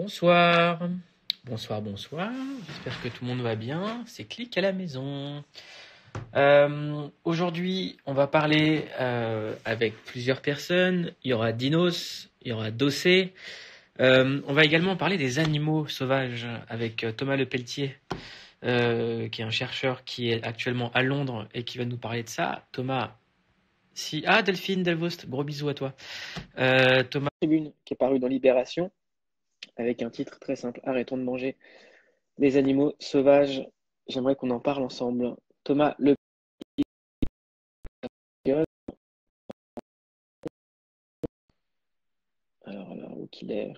Bonsoir, bonsoir, bonsoir. J'espère que tout le monde va bien. C'est Clic à la maison. Aujourd'hui, on va parler avec plusieurs personnes. Il y aura Dinos, il y aura Dossé. On va également parler des animaux sauvages avec Thomas Lepelletier, qui est un chercheur qui est actuellement à Londres et qui va nous parler de ça. Thomas, Delphine Delvost, gros bisous à toi. Thomas Tribune, qui est paru dans Libération, avec un titre très simple, Arrêtons de manger les animaux sauvages. J'aimerais qu'on en parle ensemble. Thomas Le alors là, où qu'il est.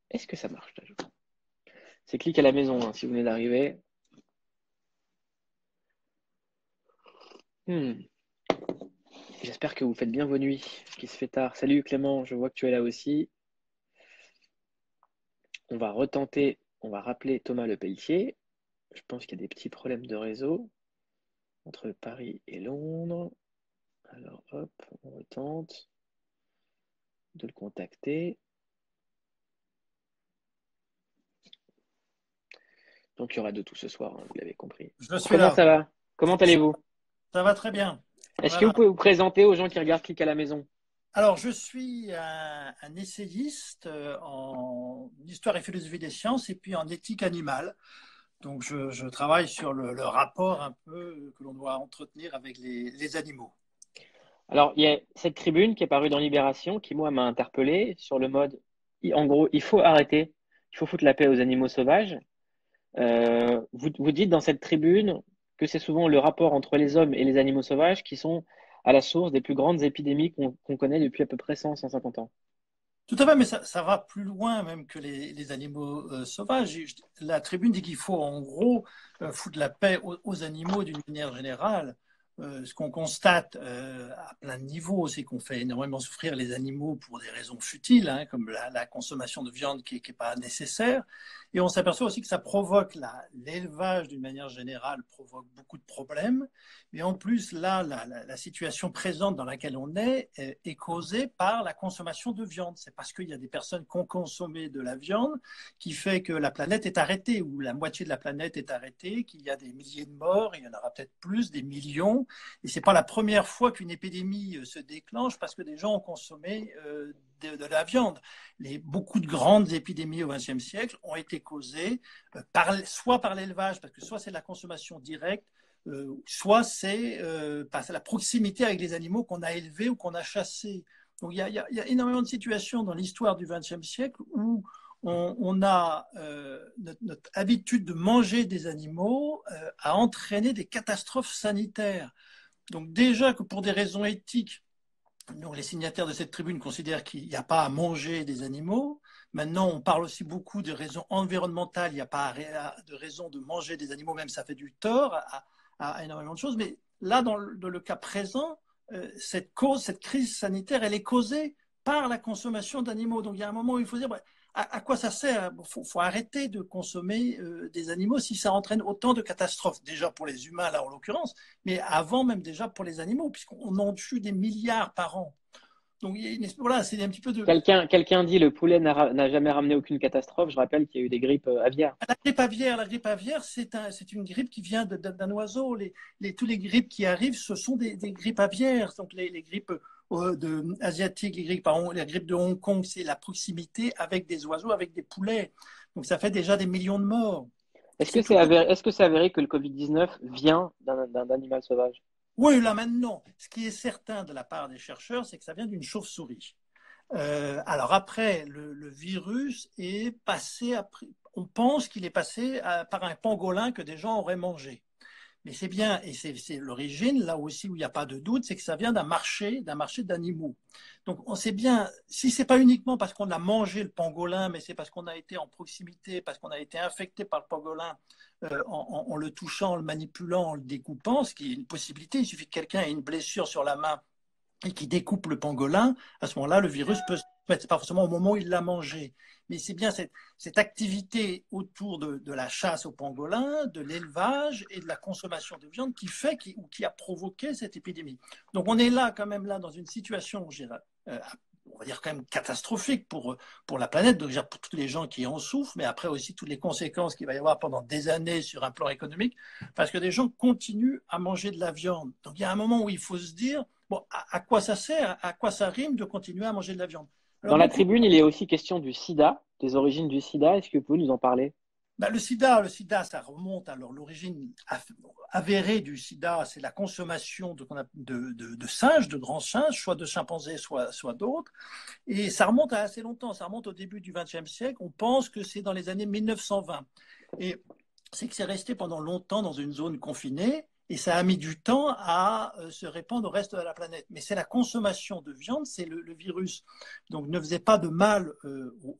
Est-ce que ça marche là? C'est Clic à la maison, hein, si vous venez d'arriver. J'espère que vous faites bien vos nuits, qu'il se fait tard. Salut Clément, je vois que tu es là aussi. On va retenter, on va rappeler Thomas Lepelletier. Je pense qu'il y a des petits problèmes de réseau entre Paris et Londres. Alors hop, on retente de le contacter. Donc il y aura de tout ce soir, hein, vous l'avez compris. Je suis Comment là. ça va? Comment allez-vous? Ça va très bien. Est-ce que Voilà. vous pouvez vous présenter aux gens qui regardent Clic à la maison? Alors, je suis un essayiste en histoire et philosophie des sciences et puis en éthique animale. Donc, je travaille sur le rapport un peu que l'on doit entretenir avec les animaux. Alors, il y a cette tribune qui est parue dans Libération qui, moi, m'a interpellé sur le mode, en gros, il faut arrêter, il faut foutre la paix aux animaux sauvages. Vous dites dans cette tribune que c'est souvent le rapport entre les hommes et les animaux sauvages qui sont à la source des plus grandes épidémies qu'on connaît depuis à peu près 100-150 ans. Tout à fait, mais ça va plus loin même que les animaux sauvages. La tribune dit qu'il faut en gros foutre la paix aux animaux d'une manière générale. Ce qu'on constate à plein de niveaux, c'est qu'on fait énormément souffrir les animaux pour des raisons futiles, hein, comme la consommation de viande qui est pas nécessaire. Et on s'aperçoit aussi que ça provoque l'élevage d'une manière générale provoque beaucoup de problèmes. Mais en plus, là, la situation présente dans laquelle on est causée par la consommation de viande. C'est parce qu'il y a des personnes qui ont consommé de la viande qui fait que la planète est arrêtée, ou la moitié de la planète est arrêtée, qu'il y a des milliers de morts, il y en aura peut-être plus, des millions. Et ce n'est pas la première fois qu'une épidémie se déclenche parce que des gens ont consommé de la viande. Beaucoup de grandes épidémies au XXe siècle ont été causées soit par l'élevage, parce que soit c'est la consommation directe, soit c'est la proximité avec les animaux qu'on a élevés ou qu'on a chassés. Donc il y a énormément de situations dans l'histoire du XXe siècle où on a notre habitude de manger des animaux a entraîné des catastrophes sanitaires. Donc déjà que pour des raisons éthiques, donc les signataires de cette tribune considèrent qu'il n'y a pas à manger des animaux. Maintenant, on parle aussi beaucoup de raisons environnementales. Il n'y a pas de raison de manger des animaux, même ça fait du tort à énormément de choses. Mais là, dans le cas présent, cette crise sanitaire, elle est causée par la consommation d'animaux. Donc il y a un moment où il faut dire, à quoi ça sert? Faut arrêter de consommer des animaux si ça entraîne autant de catastrophes. Déjà pour les humains, là en l'occurrence, mais avant même déjà pour les animaux, puisqu'on en tue des milliards par an. Donc voilà, c'est un petit peu de... Quelqu'un dit le poulet n'a jamais ramené aucune catastrophe. Je rappelle qu'il y a eu des grippes aviaires. La grippe aviaire, c'est une grippe qui vient d'un oiseau. Tous les grippes qui arrivent, ce sont des grippes aviaires. Donc les grippes asiatiques, la grippe de Hong Kong, c'est la proximité avec des oiseaux, avec des poulets. Donc ça fait déjà des millions de morts. Est-ce que c'est avéré que le Covid-19 vient d'un animal sauvage? Oui, là maintenant, ce qui est certain de la part des chercheurs, c'est que ça vient d'une chauve-souris. Alors après, le virus est passé, on pense qu'il est passé par un pangolin que des gens auraient mangé. Mais c'est bien, et c'est l'origine, là aussi où il n'y a pas de doute, c'est que ça vient d'un marché d'animaux. Donc on sait bien, si c'est pas uniquement parce qu'on a mangé le pangolin, mais c'est parce qu'on a été en proximité, parce qu'on a été infecté par le pangolin en le touchant, en le manipulant, en le découpant, ce qui est une possibilité. Il suffit que quelqu'un ait une blessure sur la main et qui découpe le pangolin, à ce moment-là, le virus peut se transmettre. C'est pas forcément au moment où il l'a mangé. Mais c'est bien cette activité autour de la chasse au pangolin, de l'élevage et de la consommation de viande qui a provoqué cette épidémie. Donc on est là, quand même, là, dans une situation, on va dire quand même catastrophique pour la planète, donc pour tous les gens qui en souffrent, mais après aussi toutes les conséquences qu'il va y avoir pendant des années sur un plan économique, parce que des gens continuent à manger de la viande. Donc il y a un moment où il faut se dire, bon, à quoi ça sert, à quoi ça rime de continuer à manger de la viande? Alors Dans la beaucoup, tribune, il est aussi question du sida, des origines du sida. Est-ce que vous pouvez nous en parler? ben, le sida, ça remonte. Alors, l'origine avérée du sida, c'est la consommation de singes, de grands singes, soit de chimpanzés, soit d'autres. Et ça remonte à assez longtemps. Ça remonte au début du XXe siècle. On pense que c'est dans les années 1920. Et c'est que c'est resté pendant longtemps dans une zone confinée. Et ça a mis du temps à se répandre au reste de la planète. Mais c'est la consommation de viande, c'est le virus. Donc ne faisait pas de mal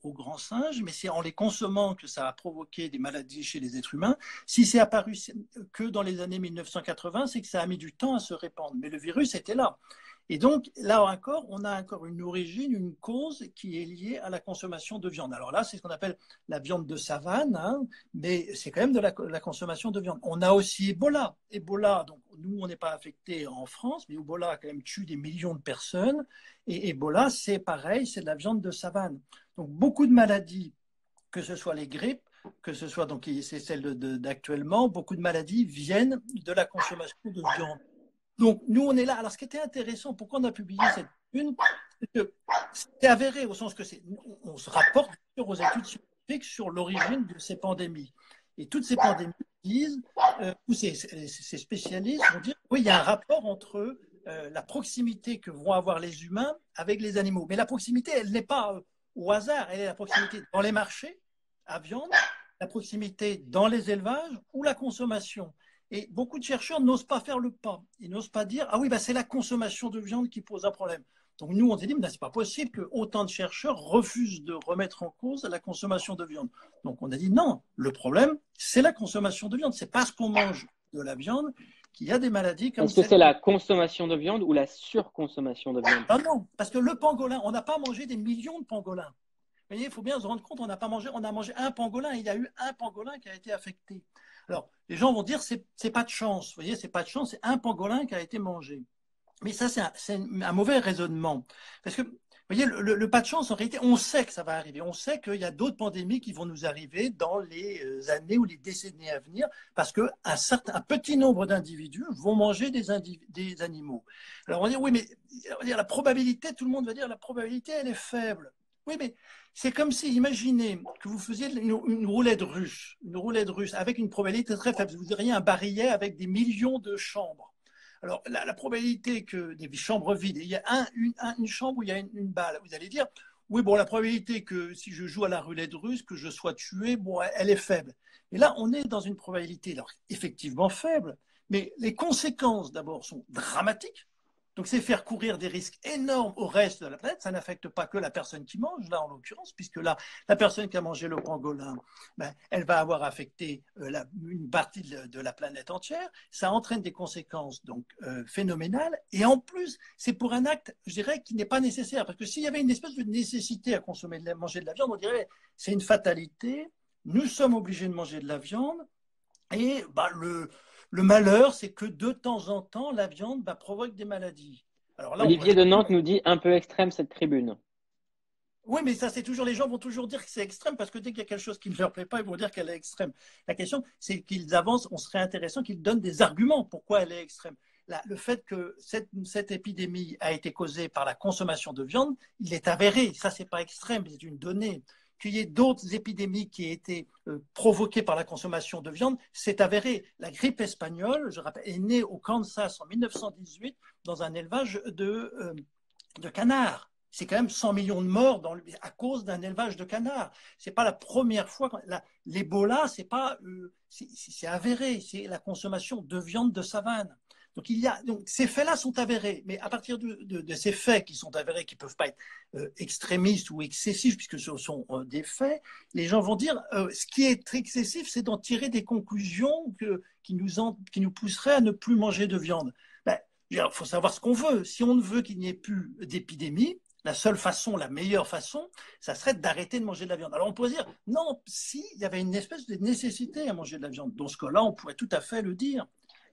aux grands singes, mais c'est en les consommant que ça a provoqué des maladies chez les êtres humains. Si c'est apparu que dans les années 1980, c'est que ça a mis du temps à se répandre. Mais le virus était là. Et donc, là encore, on a encore une origine, une cause qui est liée à la consommation de viande. Alors là, c'est ce qu'on appelle la viande de savane, hein, mais c'est quand même de la consommation de viande. On a aussi Ebola. Ebola, donc nous, on n'est pas affecté en France, mais Ebola a quand même tué des millions de personnes. Et Ebola, c'est pareil, c'est de la viande de savane. Donc beaucoup de maladies, que ce soit les grippes, que ce soit, donc c'est celle d'actuellement, beaucoup de maladies viennent de la consommation de viande. Donc, nous, on est là. Alors, ce qui était intéressant, pourquoi on a publié cette une, c'est que c'est avéré, au sens que on se rapporte aux études scientifiques sur l'origine de ces pandémies. Et toutes ces pandémies disent, ou ces spécialistes vont dire, oui, il y a un rapport entre la proximité que vont avoir les humains avec les animaux. Mais la proximité, elle n'est pas au hasard, elle est la proximité dans les marchés à viande, la proximité dans les élevages ou la consommation. Et beaucoup de chercheurs n'osent pas faire le pas. Ils n'osent pas dire, ah oui, bah, c'est la consommation de viande qui pose un problème. Donc nous, on s'est dit, mais c'est pas possible que autant de chercheurs refusent de remettre en cause la consommation de viande. Donc on a dit, non, le problème, c'est la consommation de viande. C'est parce qu'on mange de la viande qu'il y a des maladies comme Est-ce que celle. c'est la consommation de viande ou la surconsommation de viande? Ah non, parce que le pangolin, on n'a pas mangé des millions de pangolins. Vous voyez, il faut bien se rendre compte, on a mangé un pangolin, et il y a eu un pangolin qui a été affecté. Alors, les gens vont dire, c'est pas de chance. Vous voyez, c'est pas de chance, c'est un pangolin qui a été mangé. Mais ça, c'est un mauvais raisonnement. Parce que, vous voyez, le pas de chance, en réalité, on sait que ça va arriver. On sait qu'il y a d'autres pandémies qui vont nous arriver dans les années ou les décennies à venir, parce qu'un petit nombre d'individus vont manger des animaux. Alors, on va dire, oui, mais on va dire, la probabilité, tout le monde va dire, la probabilité, elle est faible. Oui, mais c'est comme si, imaginez que vous faisiez une roulette russe avec une probabilité très faible. Vous auriez un barillet avec des millions de chambres. Alors, la probabilité que des chambres vides, il y a une chambre où il y a une balle, vous allez dire, oui, bon, la probabilité que si je joue à la roulette russe, que je sois tué, bon, elle est faible. Et là, on est dans une probabilité, alors, effectivement faible, mais les conséquences, d'abord, sont dramatiques. Donc, c'est faire courir des risques énormes au reste de la planète. Ça n'affecte pas que la personne qui mange, là, en l'occurrence, puisque là, la personne qui a mangé le pangolin, ben, elle va avoir affecté une partie de la planète entière. Ça entraîne des conséquences donc phénoménales. Et en plus, c'est pour un acte, je dirais, qui n'est pas nécessaire. Parce que s'il y avait une espèce de nécessité à manger de la viande, on dirait c'est une fatalité. Nous sommes obligés de manger de la viande. Et bah, le malheur, c'est que de temps en temps, la viande provoque des maladies. Alors là, Olivier de Nantes nous dit un peu extrême cette tribune. Oui, mais ça, c'est toujours, les gens vont toujours dire que c'est extrême parce que dès qu'il y a quelque chose qui ne leur plaît pas, ils vont dire qu'elle est extrême. La question, c'est qu'ils avancent, on serait intéressant qu'ils donnent des arguments pourquoi elle est extrême. Là, le fait que cette épidémie a été causée par la consommation de viande, il est avéré. Ça, c'est pas extrême, c'est une donnée. Qu'il y ait d'autres épidémies qui aient été provoquées par la consommation de viande, c'est avéré. La grippe espagnole, je rappelle, est née au Kansas en 1918 dans un élevage de canards. C'est quand même 100 millions de morts à cause d'un élevage de canards. C'est pas la première fois. L'Ebola, c'est avéré. C'est la consommation de viande de savane. Donc ces faits-là sont avérés, mais à partir de ces faits qui sont avérés, qui ne peuvent pas être extrémistes ou excessifs, puisque ce sont des faits, les gens vont dire ce qui est excessif, c'est d'en tirer des conclusions qui nous pousseraient à ne plus manger de viande. Il faut savoir ce qu'on veut. Si on ne veut qu'il n'y ait plus d'épidémie, la seule façon, la meilleure façon, ça serait d'arrêter de manger de la viande. Alors on pourrait dire, non, s'il y avait une espèce de nécessité à manger de la viande, dans ce cas-là, on pourrait tout à fait le dire.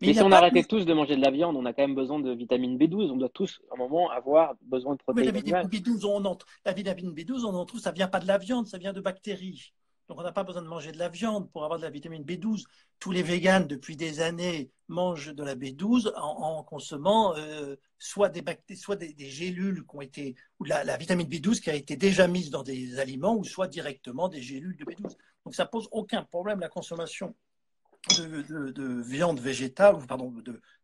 Mais Mais il n'y si a on pas arrêtait tous de manger de la viande, on a quand même besoin de vitamine B12. On doit tous, à un moment, avoir besoin de Oui, la protéines vitamine animales. B12, la vitamine B12, on en trouve, ça vient pas de la viande, ça vient de bactéries. Donc, on n'a pas besoin de manger de la viande pour avoir de la vitamine B12. Tous les véganes, depuis des années, mangent de la B12 en consommant soit des bactéries, soit des gélules qui ont été, ou la vitamine B12 qui a été déjà mise dans des aliments, ou soit directement des gélules de B12. Donc, ça pose aucun problème, la consommation de viande végétale, ou pardon,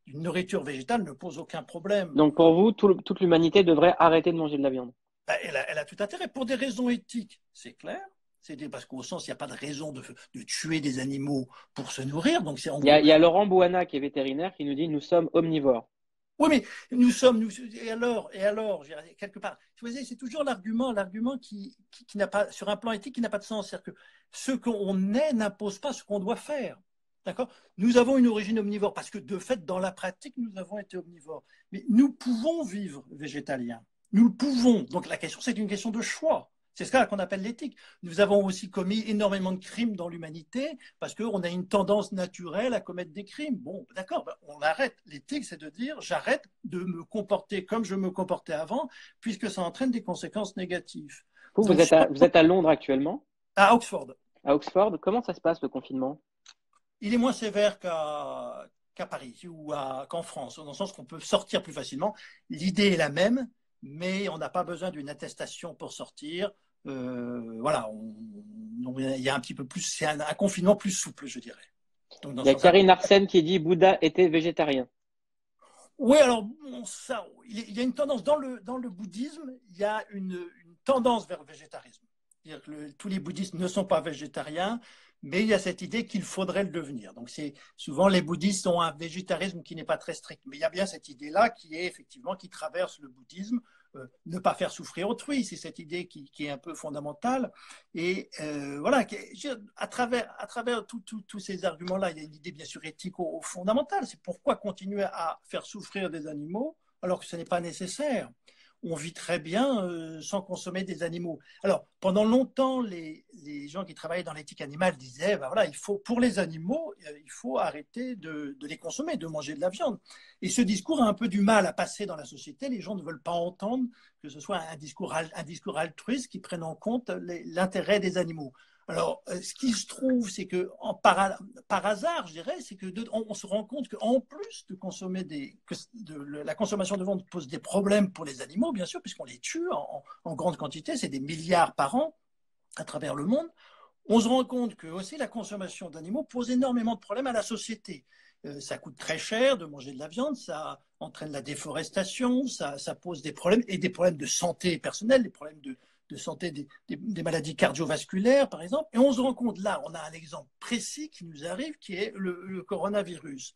d'une nourriture végétale ne pose aucun problème. Donc pour vous, toute l'humanité devrait arrêter de manger de la viande. Ben, elle a tout intérêt pour des raisons éthiques, c'est clair. Parce qu'au sens, il n'y a pas de raison de tuer des animaux pour se nourrir. Donc c'est en gros. Il y a Laurent Bouana qui est vétérinaire qui nous dit nous sommes omnivores. Oui, mais et alors, quelque part, vous voyez, c'est toujours l'argument qui n'a pas, sur un plan éthique, qui n'a pas de sens. C'est-à-dire que ce qu'on est n'impose pas ce qu'on doit faire. D'accord? Nous avons une origine omnivore parce que de fait, dans la pratique, nous avons été omnivores. Mais nous pouvons vivre végétaliens. Nous le pouvons. Donc la question, c'est une question de choix. C'est ça qu'on appelle l'éthique. Nous avons aussi commis énormément de crimes dans l'humanité parce qu'on a une tendance naturelle à commettre des crimes. Bon, d'accord, on arrête. L'éthique, c'est de dire j'arrête de me comporter comme je me comportais avant puisque ça entraîne des conséquences négatives. Vous êtes à Londres actuellement, à Oxford. à Oxford. Comment ça se passe le confinement? Il est moins sévère qu'à Paris ou qu'en France, dans le sens qu'on peut sortir plus facilement. L'idée est la même, mais on n'a pas besoin d'une attestation pour sortir. Voilà, il y a un petit peu plus, c'est un confinement plus souple, je dirais. Donc, Il y a Karine Arsène qui dit Bouddha était végétarien. Oui, alors il y a une tendance dans le bouddhisme, il y a une tendance vers le végétarisme. C'est-à-dire que tous les bouddhistes ne sont pas végétariens, mais il y a cette idée qu'il faudrait le devenir. Donc c'est souvent les bouddhistes ont un végétarisme qui n'est pas très strict, mais il y a bien cette idée-là qui est effectivement qui traverse le bouddhisme. Ne pas faire souffrir autrui, c'est cette idée qui est un peu fondamentale. Et voilà, à travers tous ces arguments-là, il y a une idée bien sûr éthique fondamentale. C'est pourquoi continuer à faire souffrir des animaux alors que ce n'est pas nécessaire. On vit très bien sans consommer des animaux. Alors, pendant longtemps, les gens qui travaillaient dans l'éthique animale disaient, ben voilà, pour les animaux, il faut arrêter de les consommer, de manger de la viande. Et ce discours a un peu du mal à passer dans la société. Les gens ne veulent pas entendre que ce soit un discours altruiste qui prenne en compte l'intérêt des animaux. Alors, ce qui se trouve, c'est que par hasard, je dirais, c'est que on se rend compte qu'en plus de consommer la consommation de viande pose des problèmes pour les animaux, bien sûr, puisqu'on les tue en grande quantité, c'est des milliards par an à travers le monde. On se rend compte que aussi la consommation d'animaux pose énormément de problèmes à la société. Ça coûte très cher de manger de la viande, ça entraîne la déforestation, ça pose des problèmes, et des problèmes de santé personnelle, des problèmes de santé des maladies cardiovasculaires, par exemple. Et on se rend compte, là, on a un exemple précis qui nous arrive, qui est le coronavirus.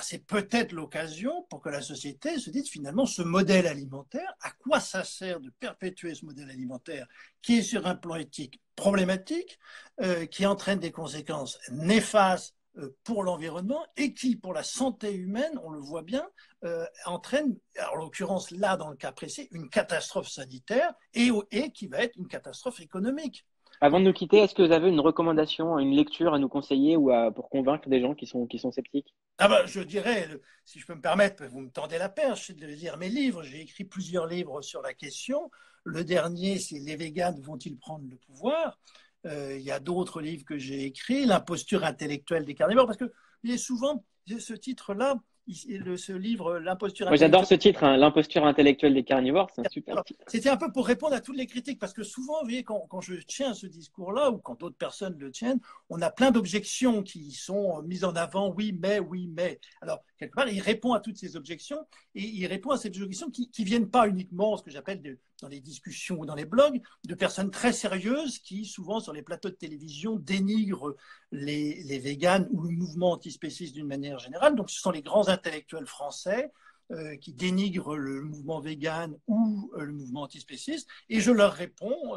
C'est peut-être l'occasion pour que la société se dise finalement ce modèle alimentaire, à quoi ça sert de perpétuer ce modèle alimentaire qui est sur un plan éthique problématique, qui entraîne des conséquences néfastes pour l'environnement et qui, pour la santé humaine, on le voit bien, entraîne, en l'occurrence là, dans le cas précis, une catastrophe sanitaire et qui va être une catastrophe économique. Avant de nous quitter, est-ce que vous avez une recommandation, une lecture à nous conseiller ou pour convaincre des gens qui sont sceptiques? Je dirais, si je peux me permettre, vous me tendez la perche, c'est de lire mes livres. J'ai écrit plusieurs livres sur la question. Le dernier, c'est Les véganes vont-ils prendre le pouvoir? Il y a d'autres livres que j'ai écrits, L'imposture intellectuelle des carnivores, parce que souvent, ce titre-là, ce livre, L'imposture Moi, intellectuelle. j'adore ce titre, hein, L'imposture intellectuelle des carnivores, c'est un super titre. C'était un peu pour répondre à toutes les critiques, parce que souvent, vous voyez, quand je tiens ce discours-là, ou quand d'autres personnes le tiennent, on a plein d'objections qui sont mises en avant, oui, mais. Alors, quelque part, il répond à toutes ces objections, et il répond à ces objections qui ne viennent pas uniquement, ce que j'appelle dans les discussions ou dans les blogs, de personnes très sérieuses qui, souvent, sur les plateaux de télévision, dénigrent les véganes ou le mouvement antispéciste d'une manière générale. Donc, ce sont les grands intellectuels français qui dénigrent le mouvement vegan ou le mouvement antispéciste, et je leur réponds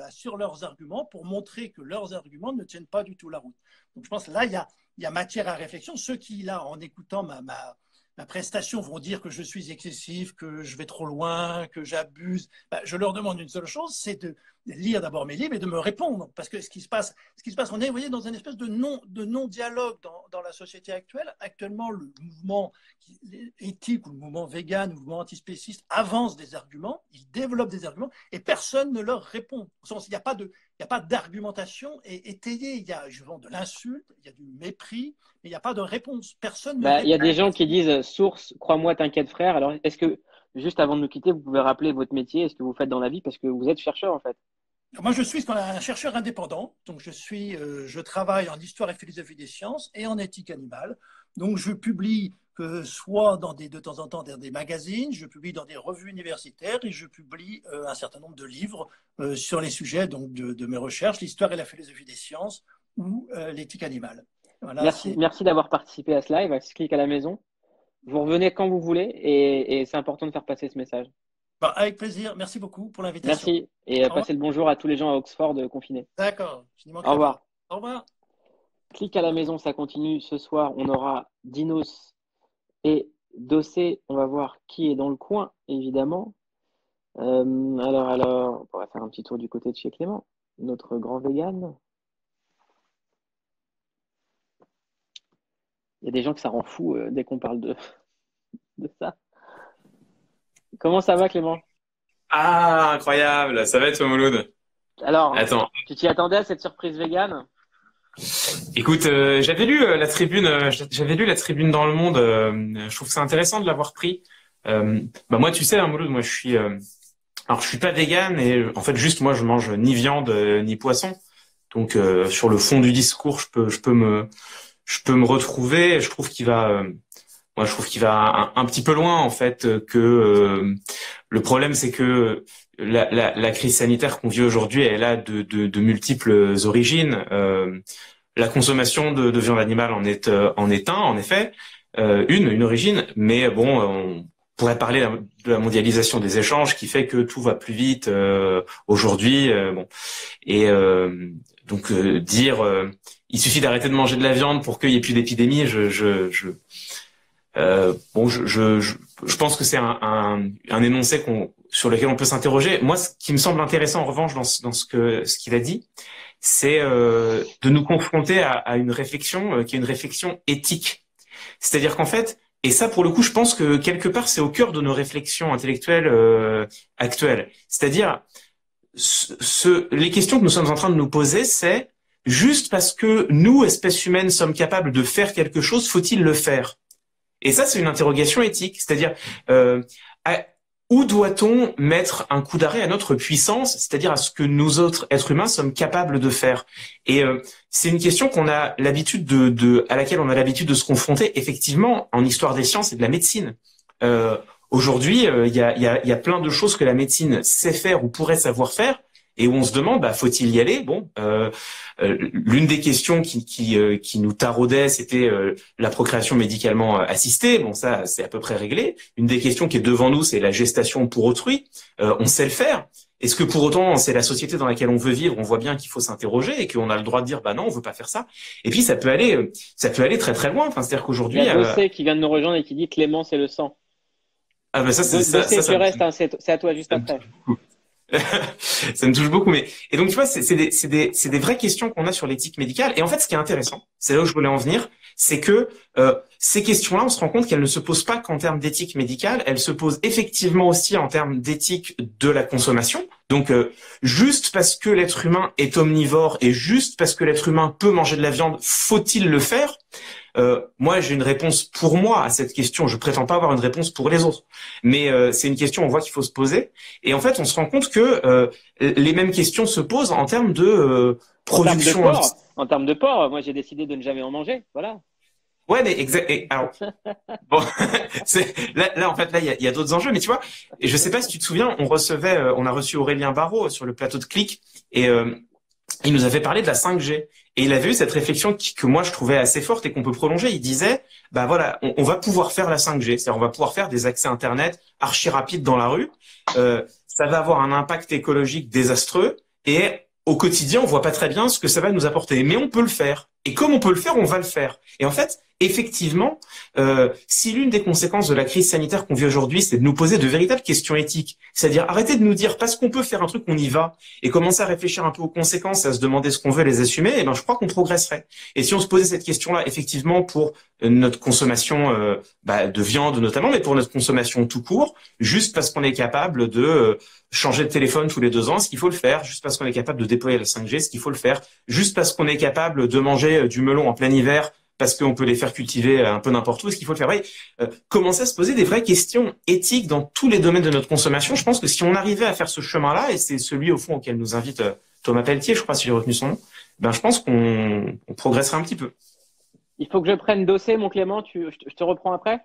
sur leurs arguments pour montrer que leurs arguments ne tiennent pas du tout la route. Donc je pense que là, il y a matière à réflexion. Ceux qui, là, en écoutant ma ma prestation vont dire que je suis excessif, que je vais trop loin, que j'abuse, je leur demande une seule chose, c'est de lire d'abord mes livres et de me répondre. Parce que ce qui se passe, on est, vous voyez, dans une espèce de non-dialogue dans la société actuelle. Actuellement, le mouvement éthique ou le mouvement vegan, le mouvement antispéciste avance des arguments, ils développent des arguments et personne ne leur répond. Au sens, il n'y a pas d'argumentation étayée. Il y a de l'insulte, il y a du mépris, mais il n'y a pas de réponse. Personne ne répond. Il y a des gens qui disent source, crois-moi, t'inquiète frère. Alors, est-ce que, juste avant de nous quitter, vous pouvez rappeler votre métier, ce que vous faites dans la vie, parce que vous êtes chercheur en fait. Moi, je suis un chercheur indépendant. Donc, je travaille en histoire et philosophie des sciences et en éthique animale. Donc, je publie soit de temps en temps dans des magazines, je publie dans des revues universitaires et je publie un certain nombre de livres sur les sujets donc, de mes recherches, l'histoire et la philosophie des sciences ou l'éthique animale. Voilà, merci d'avoir participé à ce live, à ce clic à la maison. Vous revenez quand vous voulez et c'est important de faire passer ce message. Avec plaisir. Merci beaucoup pour l'invitation. Merci. Et passez le bonjour à tous les gens à Oxford confinés. D'accord. Au revoir. Au revoir. Clic à la maison, ça continue. Ce soir, on aura Dinos et Dossé. On va voir qui est dans le coin, évidemment. Alors, on va faire un petit tour du côté de chez Clément, notre grand vegan. Il y a des gens que ça rend fou dès qu'on parle de ça. Comment ça va, Clément? Ah, incroyable. Ça va être Mouloud? Alors, attends. Tu t'y attendais à cette surprise végane? Écoute, j'avais lu la tribune dans Le Monde. Je trouve ça intéressant de l'avoir pris. Moi, tu sais, Mouloud, moi, je suis pas vegan et en fait, juste moi, je mange ni viande ni poisson. Donc, sur le fond du discours, je peux me retrouver. Je trouve qu'il va un petit peu loin en fait que le problème c'est que la crise sanitaire qu'on vit aujourd'hui elle a de multiples origines. La consommation de viande animale en est en effet une origine, mais bon on pourrait parler de la mondialisation des échanges qui fait que tout va plus vite aujourd'hui donc dire il suffit d'arrêter de manger de la viande pour qu'il y ait plus d'épidémie, je pense que c'est un énoncé sur lequel on peut s'interroger. Moi, ce qui me semble intéressant en revanche dans ce qu'il a dit, c'est de nous confronter à une réflexion qui est une réflexion éthique. C'est-à-dire qu'en fait, et ça pour le coup, je pense que quelque part c'est au cœur de nos réflexions intellectuelles actuelles. C'est-à-dire les questions que nous sommes en train de nous poser, c'est juste parce que nous, espèces humaines, sommes capables de faire quelque chose, faut-il le faire? Et ça, c'est une interrogation éthique. C'est-à-dire, où doit-on mettre un coup d'arrêt à notre puissance, c'est-à-dire à ce que nous autres êtres humains sommes capables de faire? Et c'est une question qu'on a l'habitude à laquelle on a l'habitude de se confronter, effectivement, en histoire des sciences et de la médecine. Aujourd'hui, il y a plein de choses que la médecine sait faire ou pourrait savoir faire, et où on se demande, faut-il y aller? Bon, l'une des questions qui nous taraudait, c'était la procréation médicalement assistée. Bon, ça, c'est à peu près réglé. Une des questions qui est devant nous, c'est la gestation pour autrui. On sait le faire. Est-ce que pour autant, c'est la société dans laquelle on veut vivre? On voit bien qu'il faut s'interroger et qu'on a le droit de dire, non, on veut pas faire ça. Et puis, ça peut aller très très loin. Enfin, c'est-à-dire qu'aujourd'hui, il y a Dossé qui vient de nous rejoindre et qui dit Clément, c'est le sang. Ah ça, c'est ça. Dossé, tu restes, c'est à toi juste après. Ça me touche beaucoup, et donc tu vois, c'est des vraies questions qu'on a sur l'éthique médicale. Et en fait, ce qui est intéressant, c'est là où je voulais en venir, c'est que ces questions-là, on se rend compte qu'elles ne se posent pas qu'en termes d'éthique médicale, elles se posent effectivement aussi en termes d'éthique de la consommation. Donc, juste parce que l'être humain est omnivore et juste parce que l'être humain peut manger de la viande, faut-il le faire? Moi, j'ai une réponse pour moi à cette question. Je prétends pas avoir une réponse pour les autres, mais c'est une question, on voit qu'il faut se poser. Et en fait, on se rend compte que les mêmes questions se posent en termes de production. En termes de porc, moi, j'ai décidé de ne jamais en manger. Voilà. Ouais, mais exact. Alors, bon, là, en fait, il y a d'autres enjeux, mais tu vois, et je sais pas si tu te souviens, on a reçu Aurélien Barraud sur le plateau de Click, et il nous avait parlé de la 5G. Et il avait eu cette réflexion que moi je trouvais assez forte et qu'on peut prolonger. Il disait, voilà, on va pouvoir faire la 5G, c'est-à-dire on va pouvoir faire des accès Internet archi rapides dans la rue. Ça va avoir un impact écologique désastreux et au quotidien on voit pas très bien ce que ça va nous apporter, mais on peut le faire. Et comme on peut le faire, on va le faire. Et en fait, effectivement, si l'une des conséquences de la crise sanitaire qu'on vit aujourd'hui, c'est de nous poser de véritables questions éthiques, c'est-à-dire arrêter de nous dire parce qu'on peut faire un truc, on y va, et commencer à réfléchir un peu aux conséquences, à se demander ce qu'on veut, les assumer, eh ben je crois qu'on progresserait. Et si on se posait cette question-là, effectivement, pour notre consommation de viande notamment, mais pour notre consommation tout court, juste parce qu'on est capable de changer de téléphone tous les 2 ans, ce qu'il faut le faire, juste parce qu'on est capable de déployer la 5G, ce qu'il faut le faire, juste parce qu'on est capable de manger du melon en plein hiver, parce qu'on peut les faire cultiver un peu n'importe où, est-ce qu'il faut le faire? Oui, commencer à se poser des vraies questions éthiques dans tous les domaines de notre consommation. Je pense que si on arrivait à faire ce chemin-là, et c'est celui au fond auquel nous invite Thomas Pelletier, je crois, si j'ai retenu son nom, ben je pense qu'on progresserait un petit peu. Il faut que je prenne Dossé, mon Clément. Je te reprends après?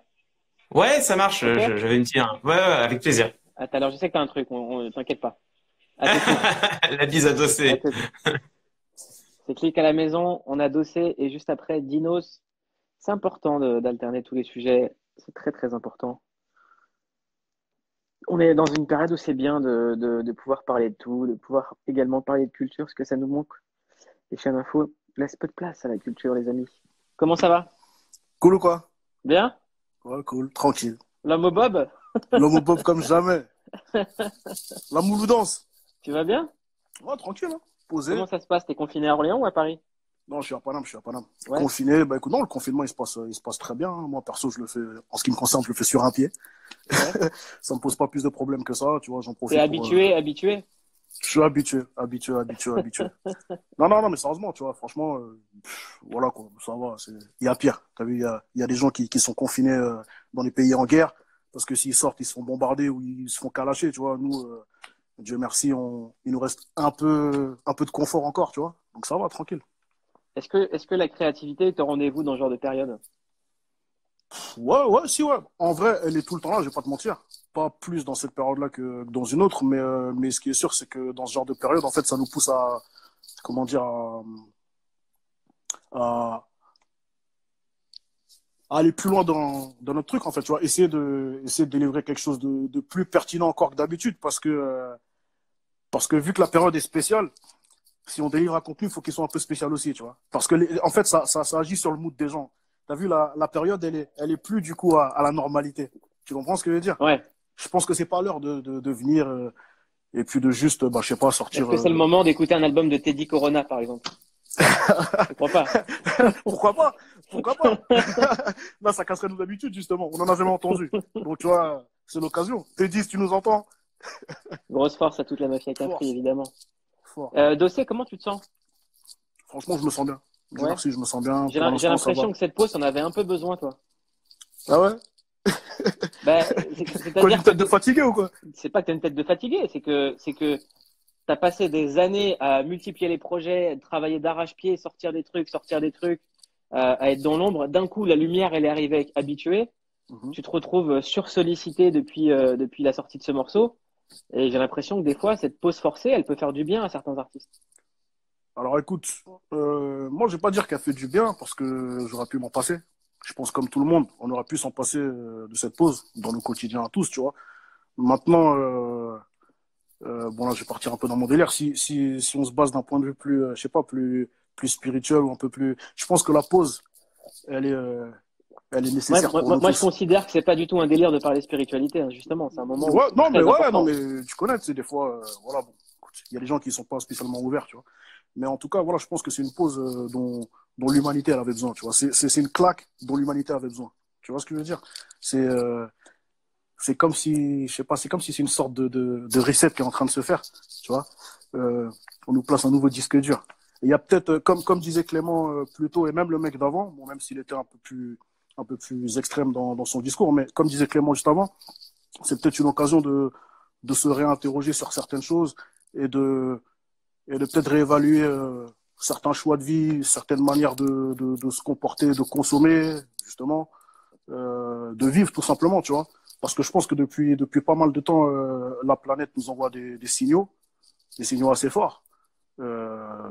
Ouais, ça marche. Ok. J'avais une petite. Ouais, avec plaisir. Attends, alors je sais que t'as un truc. T'inquiète pas. À tout de suite. La bise à À Dossé. tout de suite. C'est Clic à la maison. On a Dossé et juste après Dinos. C'est important d'alterner tous les sujets. C'est très très important. On est dans une période où c'est bien de pouvoir parler de tout, de pouvoir également parler de culture, parce que ça nous manque. Les chaînes info laissent peu de place à la culture, les amis. Comment ça va? Cool ou quoi? Bien? Ouais, cool, tranquille. L'homme au bob? L'homme au bob comme jamais. La mouloudance. Tu vas bien? Ouais, tranquille, hein. Posé. Comment ça se passe? T'es confiné à Orléans ou à Paris? Non, je suis à Paname, Ouais. Confiné, bah écoute, non, le confinement, il se passe très bien, hein. Moi, perso, je le fais, en ce qui me concerne, je le fais sur un pied. Ouais. Ça me pose pas plus de problèmes que ça, tu vois, j'en profite. T'es pour, habitué? Je suis habitué. Non, mais sérieusement, tu vois, franchement, voilà, quoi, ça va, il y a pire. T'as vu, il y a des gens qui sont confinés dans les pays en guerre, parce que s'ils sortent, ils se font bombarder ou ils se font calacher, tu vois. Nous, Dieu merci, il nous reste un peu de confort encore, tu vois. Donc ça va, tranquille. Est-ce que la créativité est au rendez-vous dans ce genre de période? Ouais, si, ouais. En vrai, elle est tout le temps là, je vais pas te mentir. Pas plus dans cette période-là que dans une autre, mais ce qui est sûr, c'est que dans ce genre de période, en fait, ça nous pousse à, comment dire, à aller plus loin dans notre truc, en fait, tu vois. Essayer de délivrer quelque chose de plus pertinent encore que d'habitude, parce que vu que la période est spéciale, si on délivre un contenu, il faut qu'il soit un peu spécial aussi, tu vois. Parce que, en fait, ça agit sur le mood des gens. T'as vu, la période, elle est plus, du coup, à la normalité. Tu comprends ce que je veux dire? Ouais. Je pense que c'est pas l'heure de venir et puis de juste, je sais pas, sortir. Est-ce que c'est le moment d'écouter un album de Teddy Corona, par exemple? Je crois pas. Pourquoi pas? Là, ça casserait nos habitudes, justement. On en a jamais entendu. Donc, tu vois, c'est l'occasion. Teddy, si tu nous entends. Grosse force à toute la mafia Force. Capri, évidemment. Fort. Dossé, comment tu te sens? Franchement, je me sens bien. Dieu Ouais. merci, je me sens bien. J'ai Pour l'instant, ça l'impression va. que cette pause, on avait un peu besoin, toi. Ah ouais? Bah, Quoi, c'est-à-dire une tête de fatigué ou quoi? c'est pas que t'as une tête de fatigué, c'est que t'as passé des années à multiplier les projets, travailler d'arrache-pied, sortir des trucs, à être dans l'ombre. D'un coup, la lumière, elle est arrivée habituée. Mhm. Tu te retrouves sursollicité depuis la sortie de ce morceau. Et j'ai l'impression que des fois, cette pause forcée, elle peut faire du bien à certains artistes. Alors écoute, moi je vais pas dire qu'elle fait du bien parce que j'aurais pu m'en passer. Je pense comme tout le monde, on aurait pu s'en passer de cette pause dans nos quotidiens à tous, tu vois. Maintenant, bon là je vais partir un peu dans mon délire. Si on se base d'un point de vue plus, je sais pas, plus spirituel ou un peu plus, je pense que la pause, elle est, euh, elle est nécessaire pour nous Moi, je tous. considère que c'est pas du tout un délire de parler spiritualité, hein, justement. C'est un moment où Ouais, c'est non mais très ouais, important. non mais tu connais, tu sais, des fois, voilà, bon, écoute, il y a des gens qui sont pas spécialement ouverts, tu vois. Mais en tout cas, voilà, je pense que c'est une pause dont l'humanité elle avait besoin, tu vois. C'est une claque dont l'humanité avait besoin. Tu vois ce que je veux dire? C'est comme si, je sais pas, c'est comme si c'est une sorte de reset qui est en train de se faire, tu vois. On nous place un nouveau disque dur. Et il y a peut-être, comme disait Clément plus tôt, et même le mec d'avant, bon, même s'il était un peu plus extrême dans son discours, mais comme disait Clément juste avant, c'est peut-être une occasion de se réinterroger sur certaines choses et de peut-être réévaluer certains choix de vie, certaines manières de se comporter, de consommer, justement, de vivre tout simplement, tu vois. Parce que je pense que depuis pas mal de temps, la planète nous envoie des signaux assez forts